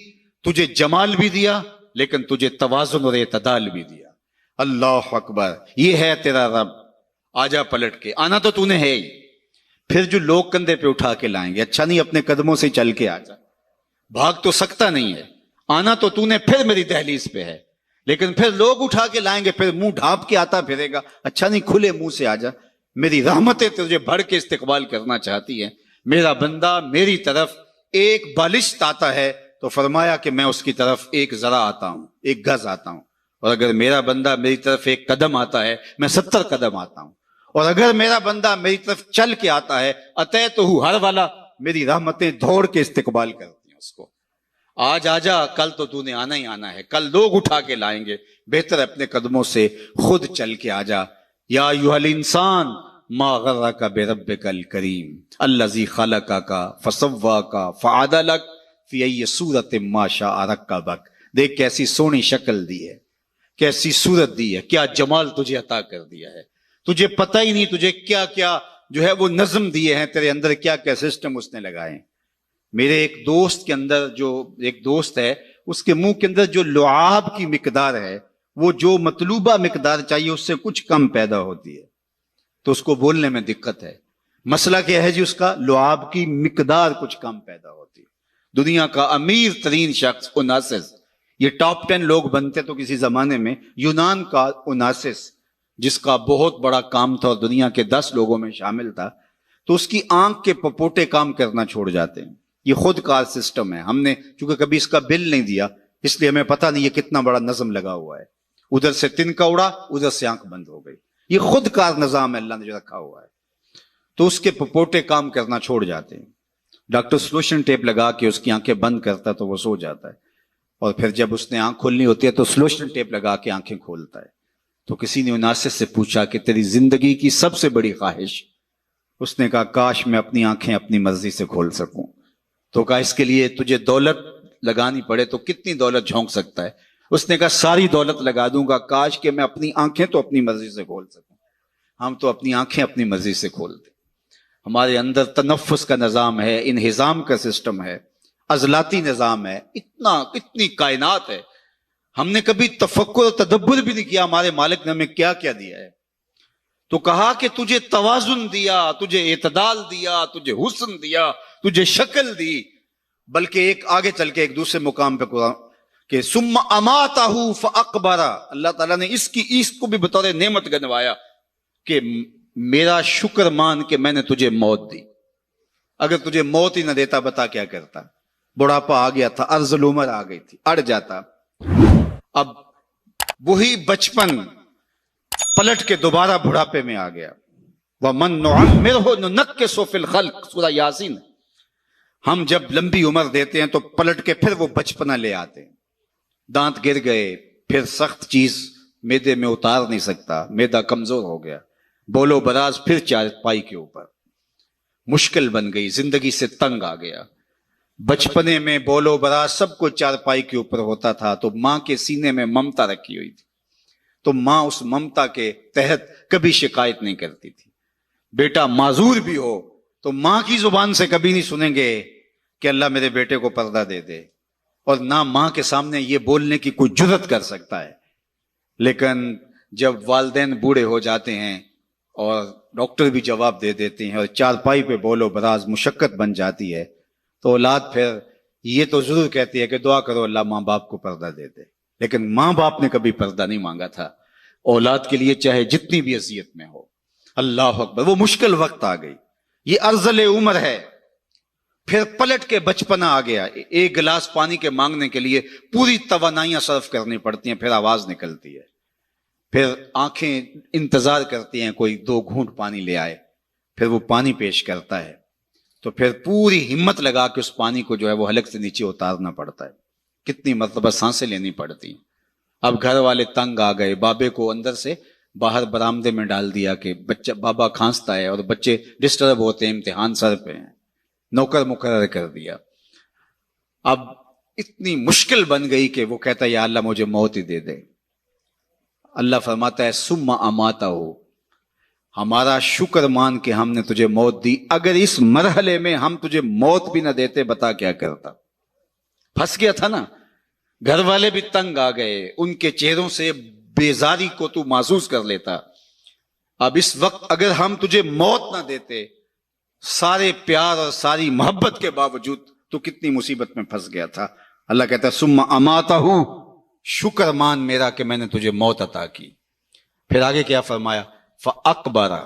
تجھے جمال بھی دیا، لیکن تجھے توازن اور اعتدال بھی دیا۔ اللہ اکبر، یہ ہے تیرا رب، آجا پلٹ کے، آنا تو نے ہے ہی۔ پھر جو لوگ کندھے پہ اٹھا کے لائیں گے، اچھا نہیں اپنے قدموں سے چل کے آجا، بھاگ تو سکتا نہیں ہے، آنا تو نے پھر میری دہلیز پہ ہے، لیکن پھر لوگ اٹھا کے لائیں گے، پھر منہ ڈھانپ کے آتا پھرے گا، اچھا نہیں کھلے منہ سے آجا، میری رحمتیں تجھے بڑھ کے استقبال کرنا چاہتی ہے۔ میرا بندہ میری طرف ایک بالشت آتا ہے تو فرمایا کہ میں اس کی طرف 1 ذرا آتا ہوں، 1 گز آتا ہوں، اور اگر میرا بندہ میری طرف 1 قدم آتا ہے میں 70 قدم آتا ہوں، اور اگر میرا بندہ میری طرف چل کے آتا ہے اتیتہ ہر والا، میری رحمتیں دوڑ کے استقبال کرتی ہیں اس کو۔ آج آجا، کل تو نے آنا ہی آنا ہے، کل لوگ اٹھا کے لائیں گے، بہتر اپنے قدموں سے خود چل کے آجا۔ یا ایھا الانسان ما غرک بربک الکریم الذی خلقک فسواک فعدلک فی ای صورت ما شاء رکبک۔ دیکھ کیسی سونی شکل دی ہے، کیسی صورت دی ہے، کیا جمال تجھے عطا کر دیا ہے، تجھے پتہ ہی نہیں تجھے کیا کیا جو ہے وہ نظم دیے ہیں، تیرے اندر کیا کیا سسٹم اس نے لگائے ہیں۔ میرے ایک دوست کے اندر، جو ایک دوست ہے، اس کے منہ کے اندر جو لعاب کی مقدار ہے، وہ جو مطلوبہ مقدار چاہیے اس سے کچھ کم پیدا ہوتی ہے، تو اس کو بولنے میں دقت ہے۔ مسئلہ کیا ہے جی؟ اس کا لعاب کی مقدار کچھ کم پیدا ہوتی ہے، دنیا کا امیر ترین شخص اوناسس، یہ ٹاپ 10 لوگ بنتے تو کسی زمانے میں یونان کا اوناسس، جس کا بہت بڑا کام تھا اور دنیا کے 10 لوگوں میں شامل تھا، تو اس کی آنکھ کے پپوٹے کام کرنا چھوڑ جاتے ہیں۔ یہ خود کار سسٹم ہے، ہم نے چونکہ کبھی اس کا بل نہیں دیا اس لیے ہمیں پتہ نہیں یہ کتنا بڑا نظم لگا ہوا ہے، ادھر سے تنکا اڑا ادھر سے آنکھ بند ہو گئی، یہ خود کار نظام ہے اللہ نے جو رکھا ہوا ہے، تو اس کے پپوٹے کام کرنا چھوڑ جاتے ہیں۔ ڈاکٹر سلوشن ٹیپ لگا کے اس کی آنکھیں بند کرتا ہے تو وہ سو جاتا ہے، اور پھر جب اس نے آنکھ کھولنی ہوتی ہے تو سلوشن ٹیپ لگا کے آنکھیں کھولتا ہے۔ تو کسی نے اوناسس سے پوچھا کہ تیری زندگی کی سب سے بڑی خواہش؟ اس نے کہا کاش میں اپنی آنکھیں اپنی مرضی سے کھول سکوں۔ تو کہا اس کے لیے تجھے دولت لگانی پڑے تو کتنی دولت جھونک سکتا ہے؟ اس نے کہا ساری دولت لگا دوں گا، کاش کہ میں اپنی آنکھیں تو اپنی مرضی سے کھول سکوں۔ ہم تو اپنی آنکھیں اپنی مرضی سے کھولتے، ہمارے اندر تنفس کا نظام ہے، انہضام کا سسٹم ہے، عضلاتی نظام ہے، اتنی کائنات ہے، ہم نے کبھی تفکر و تدبر بھی نہیں کیا ہمارے مالک نے ہمیں کیا کیا دیا ہے۔ تو کہا کہ تجھے توازن دیا، تجھے اعتدال دیا، تجھے حسن دیا، تجھے شکل دی، بلکہ ایک آگے چل کے ایک دوسرے مقام پہ قرآن کہ ثم اماتہ فاقبرہ، اللہ تعالیٰ نے اس کو بھی بطور نعمت گنوایا کہ میرا شکر مان کہ میں نے تجھے موت دی، اگر تجھے موت ہی نہ دیتا بتا کیا کرتا؟ بڑھاپا آ گیا تھا، ارذ العمر آ گئی تھی، اڑ جاتا۔ اب وہی بچپن پلٹ کے دوبارہ بڑھاپے میں آ گیا۔ وَمَن نُعَمِّرْهُ نُنَكِّسُ فِي الْخَلْقِ، سورہ یاسین۔ ہم جب لمبی عمر دیتے ہیں تو پلٹ کے پھر وہ بچپنا لے آتے ہیں، دانت گر گئے، پھر سخت چیز میدے میں اتار نہیں سکتا، میدا کمزور ہو گیا، بولو براز پھر چارپائی کے اوپر، مشکل بن گئی، زندگی سے تنگ آ گیا۔ بچپنے میں بولو براز سب کو چارپائی کے اوپر ہوتا تھا تو ماں کے سینے میں ممتا رکھی ہوئی تھی، تو ماں اس ممتا کے تحت کبھی شکایت نہیں کرتی تھی۔ بیٹا معذور بھی ہو تو ماں کی زبان سے کبھی نہیں سنیں گے کہ اللہ میرے بیٹے کو پردہ دے دے، اور نہ ماں کے سامنے یہ بولنے کی کوئی جرت کر سکتا ہے۔ لیکن جب والدین بوڑھے ہو جاتے ہیں اور ڈاکٹر بھی جواب دے دیتے ہیں اور چارپائی پہ بولو براز مشقت بن جاتی ہے، تو اولاد پھر یہ تو ضرور کہتی ہے کہ دعا کرو اللہ ماں باپ کو پردہ دے دے، لیکن ماں باپ نے کبھی پردہ نہیں مانگا تھا اولاد کے لیے، چاہے جتنی بھی اذیت میں ہو۔ اللہ اکبر، وہ مشکل وقت آ گئی، یہ ارذل عمر ہے۔ پھر پلٹ کے بچپنا آ گیا، ایک گلاس پانی کے مانگنے کے لیے پوری توانائیاں صرف کرنی پڑتی ہیں، پھر آواز نکلتی ہے، پھر آنکھیں انتظار کرتی ہیں کوئی 2 گھونٹ پانی لے آئے، پھر وہ پانی پیش کرتا ہے، تو پھر پوری ہمت لگا کے اس پانی کو جو ہے وہ حلق سے نیچے اتارنا پڑتا ہے، کتنی مرتبہ سانسیں لینی پڑتی ہیں۔ اب گھر والے تنگ آ گئے، بابے کو اندر سے باہر برآمدے میں ڈال دیا کہ بچہ بابا کھانستا ہے اور بچے ڈسٹرب ہوتے ہیں، امتحان سر پہ ہیں، نوکر مقرر کر دیا۔ اب اتنی مشکل بن گئی کہ وہ کہتا ہے یا اللہ مجھے موت ہی دے دے۔ اللہ فرماتا ہے ثم اماتہ، ہمارا شکر مان کے ہم نے تجھے موت دی، اگر اس مرحلے میں ہم تجھے موت بھی نہ دیتے بتا کیا کرتا؟ پھنس گیا تھا نا، گھر والے بھی تنگ آ گئے، ان کے چہروں سے بیزاری کو تو محسوس کر لیتا۔ اب اس وقت اگر ہم تجھے موت نہ دیتے، سارے پیار اور ساری محبت کے باوجود تو کتنی مصیبت میں پھنس گیا تھا۔ اللہ کہتا ہے ثم اماتہ، شکر مان میرا کہ میں نے تجھے موت عطا کی۔ پھر آگے کیا فرمایا؟ فاقبرہ،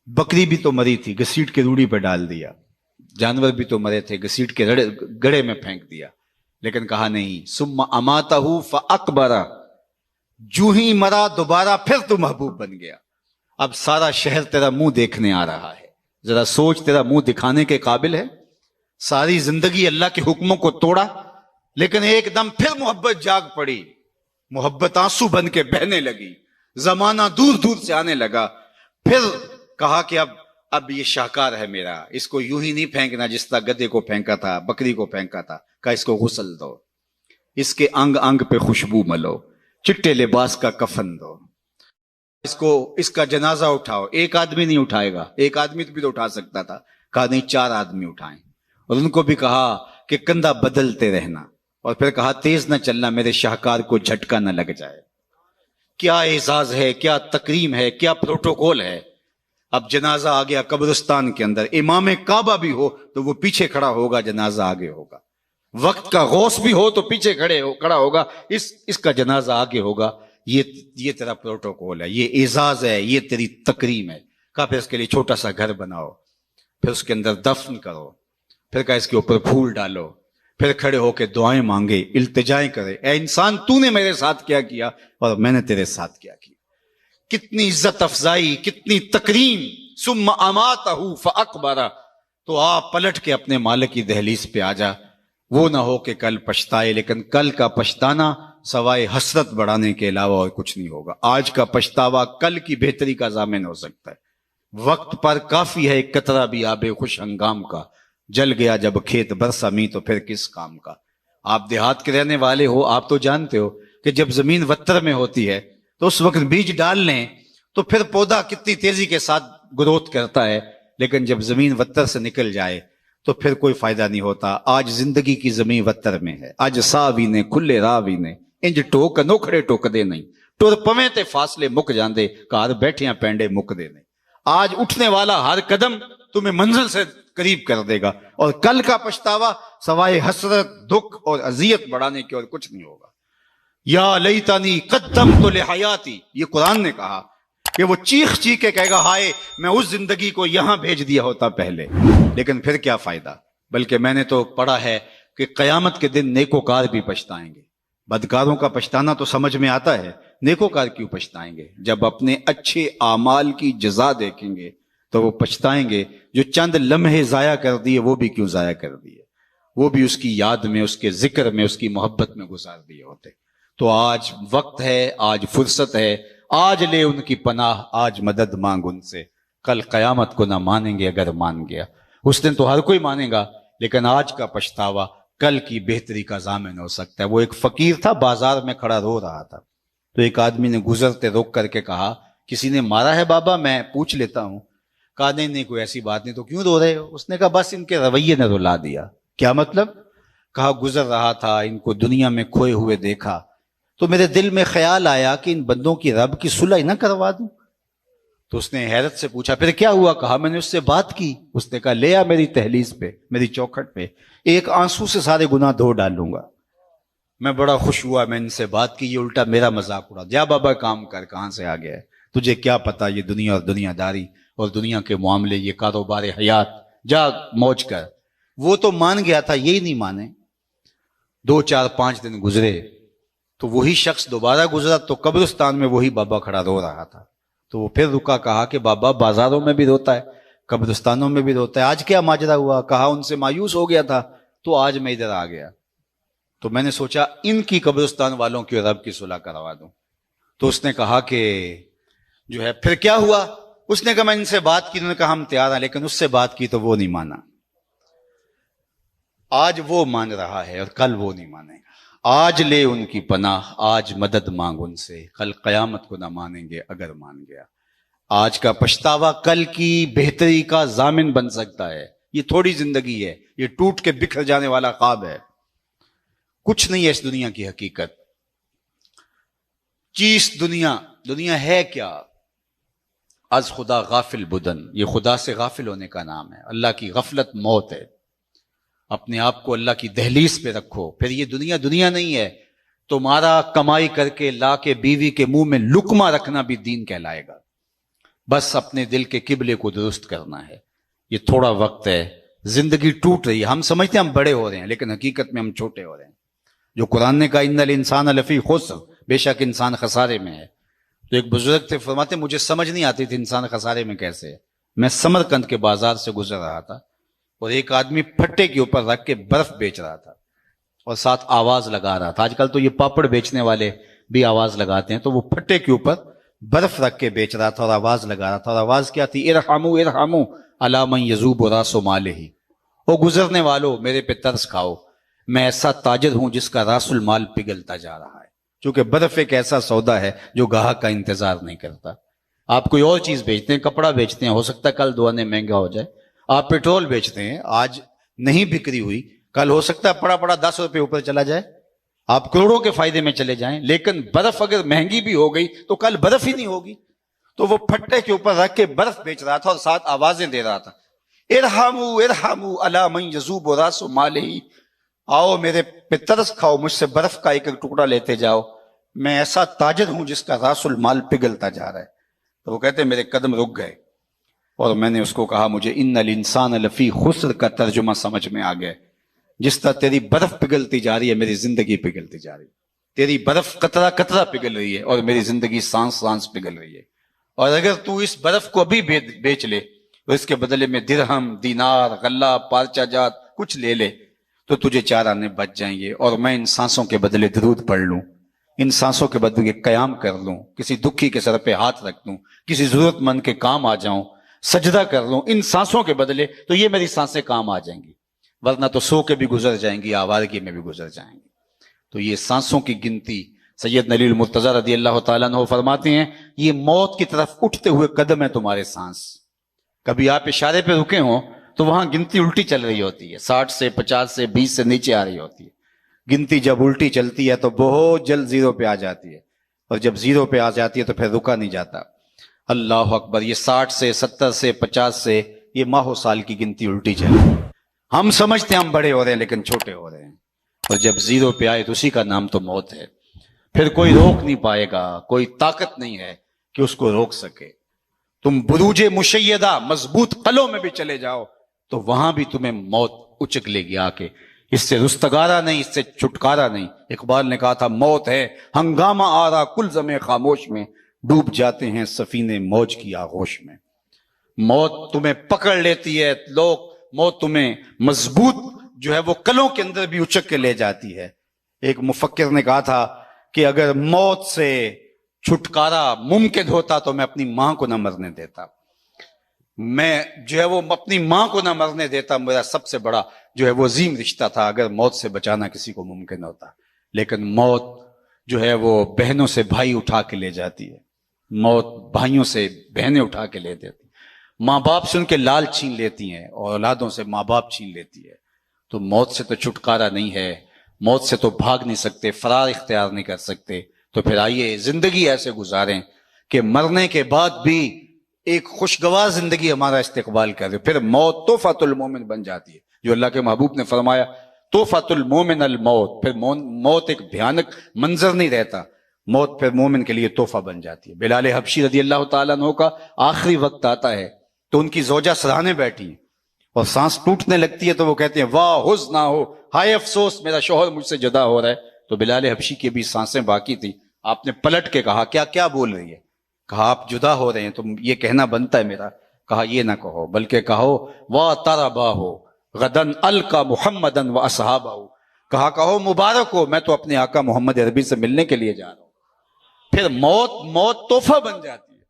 بکری بھی تو مری تھی، گھسیٹ کے روڑی پہ ڈال دیا، جانور بھی تو مرے تھے، گھسیٹ کے گڑھے میں پھینک دیا، لیکن کہا نہیں ثم اماتہ فاقبرہ، جو ہی مرا دوبارہ پھر تو محبوب بن گیا۔ اب سارا شہر تیرا منہ دیکھنے آ رہا ہے، ذرا سوچ، تیرا منہ دکھانے کے قابل ہے؟ ساری زندگی اللہ کے حکموں کو توڑا، لیکن ایک دم پھر محبت جاگ پڑی، محبت آنسو بن کے بہنے لگی، زمانہ دور دور سے آنے لگا۔ پھر کہا کہ اب یہ شاہکار ہے میرا، اس کو یوں ہی نہیں پھینکنا جس طرح گدھے کو پھینکا تھا، بکری کو پھینکا تھا، کہا اس کو غسل دو، اس کے انگ انگ پہ خوشبو ملو، چٹے لباس کا کفن دو، اس کا جنازہ اٹھاؤ۔ ایک آدمی نہیں اٹھائے گا، ایک آدمی بھی تو اٹھا سکتا تھا، کہا نہیں 4 آدمی اٹھائیں، اور ان کو بھی کہا کہ کندھا بدلتے رہنا، اور پھر کہا تیز نہ چلنا میرے شاہکار کو جھٹکا نہ لگ جائے۔ کیا اعزاز ہے، کیا تکریم ہے، کیا پروٹوکول ہے۔ اب جنازہ آ گیا قبرستان کے اندر، امام کعبہ بھی ہو تو وہ پیچھے کھڑا ہوگا، جنازہ آگے ہوگا، وقت کا غوث بھی ہو تو پیچھے کھڑا ہوگا، اس کا جنازہ آگے ہوگا۔ یہ تیرا پروٹوکول ہے، یہ اعزاز ہے، یہ تیری تکریم ہے۔ کہا پھر اس کے لیے چھوٹا سا گھر بناؤ، پھر اس کے اندر دفن کرو، پھر کہا اس کے اوپر پھول ڈالو، پھر کھڑے ہو کے دعائیں مانگے، التجائیں کرے، اے انسان تو نے میرے ساتھ کیا کیا اور میں نے تیرے ساتھ کیا کیا۔ کتنی عزت افزائی، کتنی تکریم۔ ثم اماتہ فاقبرہ، تو آپ پلٹ کے اپنے مالک کی دہلیز پہ آ جا، وہ نہ ہو کہ کل پچھتائے، لیکن کل کا پچھتانا سوائے حسرت بڑھانے کے علاوہ اور کچھ نہیں ہوگا۔ آج کا پچھتاوا کل کی بہتری کا ضامن ہو سکتا ہے۔ وقت پر کافی ہے ایک قطرہ بھی آب خوش ہنگام کا، جل گیا جب کھیت برسا می تو پھر کس کام کا۔ آپ دیہات کے رہنے والے ہو، آپ تو جانتے ہو کہ جب زمین وتر میں ہوتی ہے تو اس وقت بیج ڈال لیں تو پھر پودا کتنی تیزی کے ساتھ گروتھ کرتا ہے، لیکن جب زمین وتر سے نکل جائے تو پھر کوئی فائدہ نہیں ہوتا۔ آج زندگی کی زمین وتر میں ہے، اج ساوی نے کھلے راوی نے انج ٹوک نوکھڑے ٹوک دے نہیں، ٹر پویں تے فاصلے مک جاندے، گھر بیٹھیاں پینڈے مک دے نہیں۔ آج اٹھنے والا ہر قدم تمہیں منزل سے قریب کر دے گا، اور کل کا پچھتاوا سوائے حسرت، دکھ اور اذیت بڑھانے کے اور کچھ نہیں ہوگا۔ یا لیتنی قدمت لحیاتی، یہ قرآن نے کہا کہ وہ چیخ چیخ کے کہے گا ہائے میں اس زندگی کو یہاں بھیج دیا ہوتا پہلے، لیکن پھر کیا فائدہ۔ بلکہ میں نے تو پڑھا ہے کہ قیامت کے دن نیکوکار بھی پچھتائیں گے۔ بدکاروں کا پچھتانا تو سمجھ میں آتا ہے، نیکوکار کیوں پچھتائیں گے؟ جب اپنے اچھے اعمال کی جزا دیکھیں گے تو وہ پچھتائیں گے، جو چند لمحے ضائع کر دیے وہ بھی کیوں ضائع کر دیے، وہ بھی اس کی یاد میں، اس کے ذکر میں، اس کی محبت میں گزار دیے ہوتے۔ تو آج وقت ہے، آج فرصت ہے، آج لے ان کی پناہ، آج مدد مانگ ان سے، کل قیامت کو نہ مانیں گے اگر مان گیا۔ اس دن تو ہر کوئی مانے گا، لیکن آج کا پچھتاوا کل کی بہتری کا ضامن ہو سکتا ہے۔ وہ ایک فقیر تھا، بازار میں کھڑا رو رہا تھا، تو ایک آدمی نے گزرتے روک کر کے کہا کسی نے مارا ہے بابا؟ میں پوچھ لیتا ہوں۔ کہا نہیں کوئی ایسی بات نہیں، تو کیوں رو رہے ہو؟ اس نے کہا بس ان کے رویے نے رلا دیا۔ کیا مطلب؟ کہا گزر رہا تھا، ان کو دنیا میں کھوئے ہوئے دیکھا تو میرے دل میں خیال آیا کہ ان بندوں کی رب کی صلح نہ کروا دوں۔ تو اس نے حیرت سے پوچھا پھر کیا ہوا؟ کہا میں نے اس سے بات کی، اس نے کہا لے آ میری تہلیز پہ، میری چوکھٹ پہ، ایک آنسو سے سارے گناہ دھو ڈالوں گا۔ میں بڑا خوش ہوا، میں ان سے بات کی، یہ الٹا میرا مذاق اڑا۔ جا بابا کام کر، کہاں سے آ گیا ہے تجھے کیا پتا یہ دنیا اور دنیا داری اور دنیا کے معاملے، یہ کاروبار حیات، جا موج کر۔ وہ تو مان گیا تھا، یہی نہیں مانے۔ 2 4 5 دن گزرے تو وہی شخص دوبارہ گزرا تو قبرستان میں وہی بابا کھڑا رو رہا تھا۔ تو وہ پھر رکا، کہا کہ بابا بازاروں میں بھی روتا ہے، قبرستانوں میں بھی روتا ہے، آج کیا ماجرا ہوا؟ کہا ان سے مایوس ہو گیا تھا تو آج میں ادھر آ گیا، تو میں نے سوچا ان کی قبرستان والوں کی رب کی صلح کروا دوں۔ تو اس نے کہا کہ جو ہے پھر کیا ہوا؟ اس نے کہا میں ان سے بات کی، انہوں نے کہا ہم تیار ہیں، لیکن اس سے بات کی تو وہ نہیں مانا۔ آج وہ مان رہا ہے اور کل وہ نہیں مانے گا۔ آج لے ان کی پناہ، آج مدد مانگ ان سے، کل قیامت کو نہ مانیں گے اگر مان گیا۔ آج کا پچھتاوا کل کی بہتری کا ضامن بن سکتا ہے۔ یہ تھوڑی زندگی ہے، یہ ٹوٹ کے بکھر جانے والا خواب ہے، کچھ نہیں ہے اس دنیا کی حقیقت۔ چیز دنیا ہے کیا؟ از خدا غافل بدن، یہ خدا سے غافل ہونے کا نام ہے۔ اللہ کی غفلت موت ہے۔ اپنے آپ کو اللہ کی دہلیز پہ رکھو، پھر یہ دنیا نہیں ہے۔ تمہارا کمائی کر کے لا کے بیوی کے منہ میں لقمہ رکھنا بھی دین کہلائے گا۔ بس اپنے دل کے قبلے کو درست کرنا ہے۔ یہ تھوڑا وقت ہے، زندگی ٹوٹ رہی ہے، ہم سمجھتے ہیں ہم بڑے ہو رہے ہیں، لیکن حقیقت میں ہم چھوٹے ہو رہے ہیں۔ جو قرآن نے کہا ان الانسان لفی خسر، بے شک انسان خسارے میں ہے۔ تو ایک بزرگ تھے، فرماتے مجھے سمجھ نہیں آتی تھی انسان خسارے میں کیسے ہے۔ میں سمرقند کے بازار سے گزر رہا تھا اور ایک آدمی پھٹے کے اوپر رکھ کے برف بیچ رہا تھا اور ساتھ آواز لگا رہا تھا۔ آج کل تو یہ پاپڑ بیچنے والے بھی آواز لگاتے ہیں، تو وہ پھٹے کے اوپر برف رکھ کے بیچ رہا تھا اور آواز لگا رہا تھا، اور آواز کیا تھی؟ ارحمو ارحمو علی من یذوب راس مالہ، او گزرنے والو میرے پہ ترس کھاؤ، میں ایسا تاجر ہوں جس کا راس المال پگھلتا جا رہا ہے۔ چونکہ برف ایک ایسا سودا ہے جو گاہک کا انتظار نہیں کرتا۔ آپ کوئی اور چیز بیچتے ہیں، کپڑا بیچتے ہیں، ہو سکتا ہے کل 2 آنے مہنگا ہو جائے۔ آپ پیٹرول بیچتے ہیں، آج نہیں بکری ہوئی، کل ہو سکتا ہے پڑا 10 روپے اوپر چلا جائے، آپ کروڑوں کے فائدے میں چلے جائیں، لیکن برف اگر مہنگی بھی ہو گئی تو کل برف ہی نہیں ہوگی۔ تو وہ پھٹے کے اوپر رکھ کے برف بیچ رہا تھا اور ساتھ آوازیں دے رہا تھا، ارحمو ارحمو الا من یذوب راس مالہ، آؤ میرے پہ ترس کھاؤ، مجھ سے برف کا ایک ایک ٹکڑا لیتے جاؤ، میں ایسا تاجر ہوں جس کا راس المال پگھلتا جا رہا ہے۔ تو وہ کہتے ہیں میرے قدم رک گئے، اور میں نے اس کو کہا مجھے ان الانسان لفی خسر کا ترجمہ سمجھ میں آ گیا، جس طرح تیری برف پگھلتی جا رہی ہے میری زندگی پگھلتی جا رہی ہے، تیری برف قطرہ قطرہ پگھل رہی ہے اور میری زندگی سانس سانس پگھل رہی ہے، اور اگر تو اس برف کو ابھی بیچ لے اور اس کے بدلے میں درہم دینار غلہ پارچہ جات کچھ لے لے تو تجھے 4 آنے بچ جائیں گے، اور میں ان سانسوں کے بدلے درود پڑھ لوں، ان سانسوں کے بدلے قیام کر لوں، کسی دکھی کے سر پہ ہاتھ رکھ دوں، کسی ضرورت مند کے کام آ جاؤں، سجدہ کر لوں ان سانسوں کے بدلے، تو یہ میری سانسیں کام آ جائیں گی، ورنہ تو سو کے بھی گزر جائیں گی، آوارگی میں بھی گزر جائیں گی۔ تو یہ سانسوں کی گنتی، سید علی المرتضیٰ رضی اللہ تعالیٰ عنہ فرماتے ہیں یہ موت کی طرف اٹھتے ہوئے قدم ہے تمہارے سانس۔ کبھی آپ اشارے پہ رکے ہوں تو وہاں گنتی الٹی چل رہی ہوتی ہے، 60 سے 50 سے 20 سے نیچے آ رہی ہوتی ہے، گنتی جب الٹی چلتی ہے تو بہت جلد 0 پہ آ جاتی ہے، اور جب 0 پہ آ جاتی ہے تو پھر رکا نہیں جاتا۔ اللہ اکبر، یہ 60 سے 70 سے 50 سے یہ ماہ و سال کی گنتی الٹی چل رہی ہے، ہم سمجھتے ہیں ہم بڑے ہو رہے ہیں لیکن چھوٹے ہو رہے ہیں، اور جب 0 پہ آئے تو اسی کا نام تو موت ہے، پھر کوئی روک نہیں پائے گا، کوئی طاقت نہیں ہے کہ اس کو روک سکے۔ تم بروج مشیدہ مضبوط قلعوں میں بھی چلے جاؤ تو وہاں بھی تمہیں موت اچک لے گی آ کے، اس سے رستگارا نہیں، اس سے چھٹکارا نہیں۔ اقبال نے کہا تھا موت ہے ہنگامہ آرا کلزم خاموش میں، ڈوب جاتے ہیں سفینے موج کی آغوش میں۔ موت تمہیں پکڑ لیتی ہے، موت تمہیں مضبوط جو ہے وہ قلعوں کے اندر بھی اچک کے لے جاتی ہے۔ ایک مفکر نے کہا تھا کہ اگر موت سے چھٹکارا ممکن ہوتا تو میں اپنی ماں کو نہ مرنے دیتا، میں جو ہے وہ اپنی ماں کو نہ مرنے دیتا، میرا سب سے بڑا جو ہے وہ عظیم رشتہ تھا اگر موت سے بچانا کسی کو ممکن ہوتا، لیکن موت جو ہے وہ بہنوں سے بھائی اٹھا کے لے جاتی ہے، موت بھائیوں سے بہنیں اٹھا کے لے دیتی، ماں باپ سے ان کے لال چھین لیتی ہیں اور اولادوں سے ماں باپ چھین لیتی ہے۔ تو موت سے تو چھٹکارا نہیں ہے، موت سے تو بھاگ نہیں سکتے، فرار اختیار نہیں کر سکتے، تو پھر آئیے زندگی ایسے گزاریں کہ مرنے کے بعد بھی ایک خوشگوار زندگی ہمارا استقبال کرے۔ پھر موت تحفۃ المومن بن جاتی ہے، جو اللہ کے محبوب نے فرمایا تحفۃ المومن الموت، پھر موت ایک بھیانک منظر نہیں رہتا، موت پھر مومن کے لیے تحفہ بن جاتی ہے۔ بلال حبشی رضی اللہ تعالیٰ عنہ کا آخری وقت آتا ہے تو ان کی زوجہ سراہنے بیٹھی اور سانس ٹوٹنے لگتی ہے تو وہ کہتے ہیں واہ حزن نہ ہو، ہائے افسوس میرا شوہر مجھ سے جدا ہو رہا ہے۔ تو بلال حبشی کی بھی سانسیں باقی تھی، آپ نے پلٹ کے کہا کیا بول رہی ہے؟ کہا آپ جدا ہو رہے ہیں تو یہ کہنا بنتا ہے میرا۔ کہا یہ نہ کہو بلکہ کہو وا تربا ہو غدن القا محمدن و اصحابہ، کہو مبارک ہو میں تو اپنے آقا محمد عربی سے ملنے کے لیے جا رہا ہوں۔ پھر موت تحفہ بن جاتی ہے۔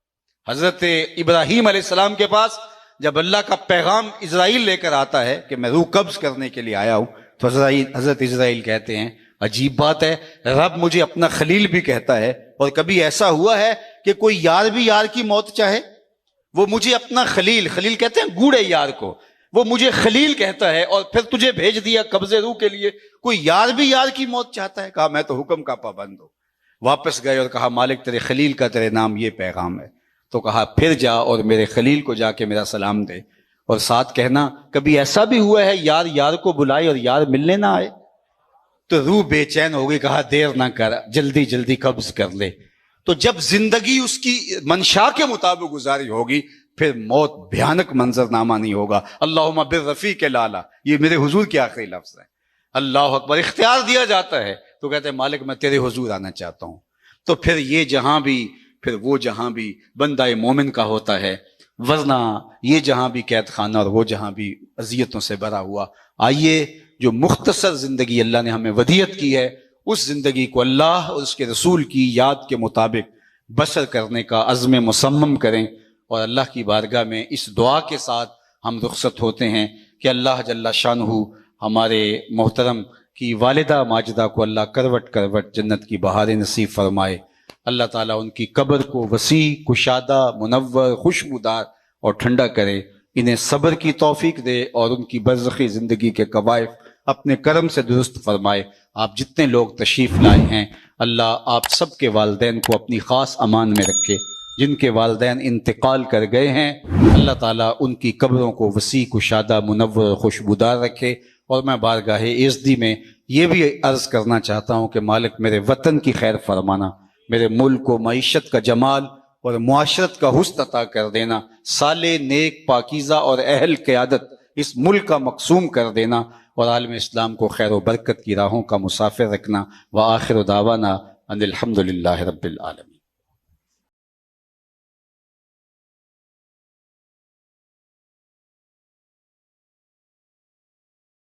حضرت ابراہیم علیہ السلام کے پاس جب اللہ کا پیغام اسرائیل لے کر آتا ہے کہ میں روح قبض کرنے کے لیے آیا ہوں، تو حضرت اسرائیل کہتے ہیں عجیب بات ہے، رب مجھے اپنا خلیل بھی کہتا ہے، اور کبھی ایسا ہوا ہے کہ کوئی یار بھی یار کی موت چاہے؟ وہ مجھے اپنا خلیل کہتے ہیں گوڑے یار کو، وہ مجھے خلیل کہتا ہے اور پھر تجھے بھیج دیا قبض روح کے لیے، کوئی یار بھی یار کی موت چاہتا ہے؟ کہا میں تو حکم کا پابند ہوں۔ واپس گئے اور کہا مالک تیرے خلیل کا تیرے نام یہ پیغام ہے۔ تو کہا پھر جا اور میرے خلیل کو جا کے میرا سلام دے، اور ساتھ کہنا کبھی ایسا بھی ہوا ہے یار یار کو بلائے اور یار ملنے نہ آئے؟ تو روح بے چین ہو گئی، کہا دیر نہ کر، جلدی جلدی قبض کر لے۔ تو جب زندگی اس کی منشا کے مطابق گزاری ہوگی پھر موت بھیانک منظر نامہ نہیں ہوگا۔ اللہم بالرفیق الاعلی، یہ میرے حضور کے آخری لفظ ہے۔ اللہ اکبر، اختیار دیا جاتا ہے تو کہتے ہیں مالک میں تیرے حضور آنا چاہتا ہوں۔ تو پھر یہ جہاں بھی پھر وہ جہاں بھی بندہ مومن کا ہوتا ہے، ورنہ یہ جہاں بھی قید خانہ اور وہ جہاں بھی اذیتوں سے بھرا ہوا۔ آئیے جو مختصر زندگی اللہ نے ہمیں ودیعت کی ہے اس زندگی کو اللہ اور اس کے رسول کی یاد کے مطابق بسر کرنے کا عزم مصمم کریں، اور اللہ کی بارگاہ میں اس دعا کے ساتھ ہم رخصت ہوتے ہیں کہ اللہ جل شانہ ہمارے محترم کی والدہ ماجدہ کو اللہ کروٹ کروٹ جنت کی بہاریں نصیب فرمائے، اللہ تعالیٰ ان کی قبر کو وسیع کشادہ منور خوشبودار اور ٹھنڈا کرے، انہیں صبر کی توفیق دے اور ان کی برزخی زندگی کے قوائف اپنے کرم سے درست فرمائے۔ آپ جتنے لوگ تشریف لائے ہیں اللہ آپ سب کے والدین کو اپنی خاص امان میں رکھے، جن کے والدین انتقال کر گئے ہیں، اللہ تعالیٰ ان کی قبروں کو وسیع کشادہ، منور، خوشبودار رکھے۔ اور میں بارگاہ عزتی میں یہ بھی عرض کرنا چاہتا ہوں کہ مالک میرے وطن کی خیر فرمانا، میرے ملک کو معیشت کا جمال اور معاشرت کا حسن عطا کر دینا، صالح، نیک، پاکیزہ اور اہل قیادت اس ملک کا مقسوم کر دینا، اور عالم اسلام کو خیر و برکت کی راہوں کا مسافر رکھنا۔ وآخر دعوانا ان الحمد للہ رب العالمین۔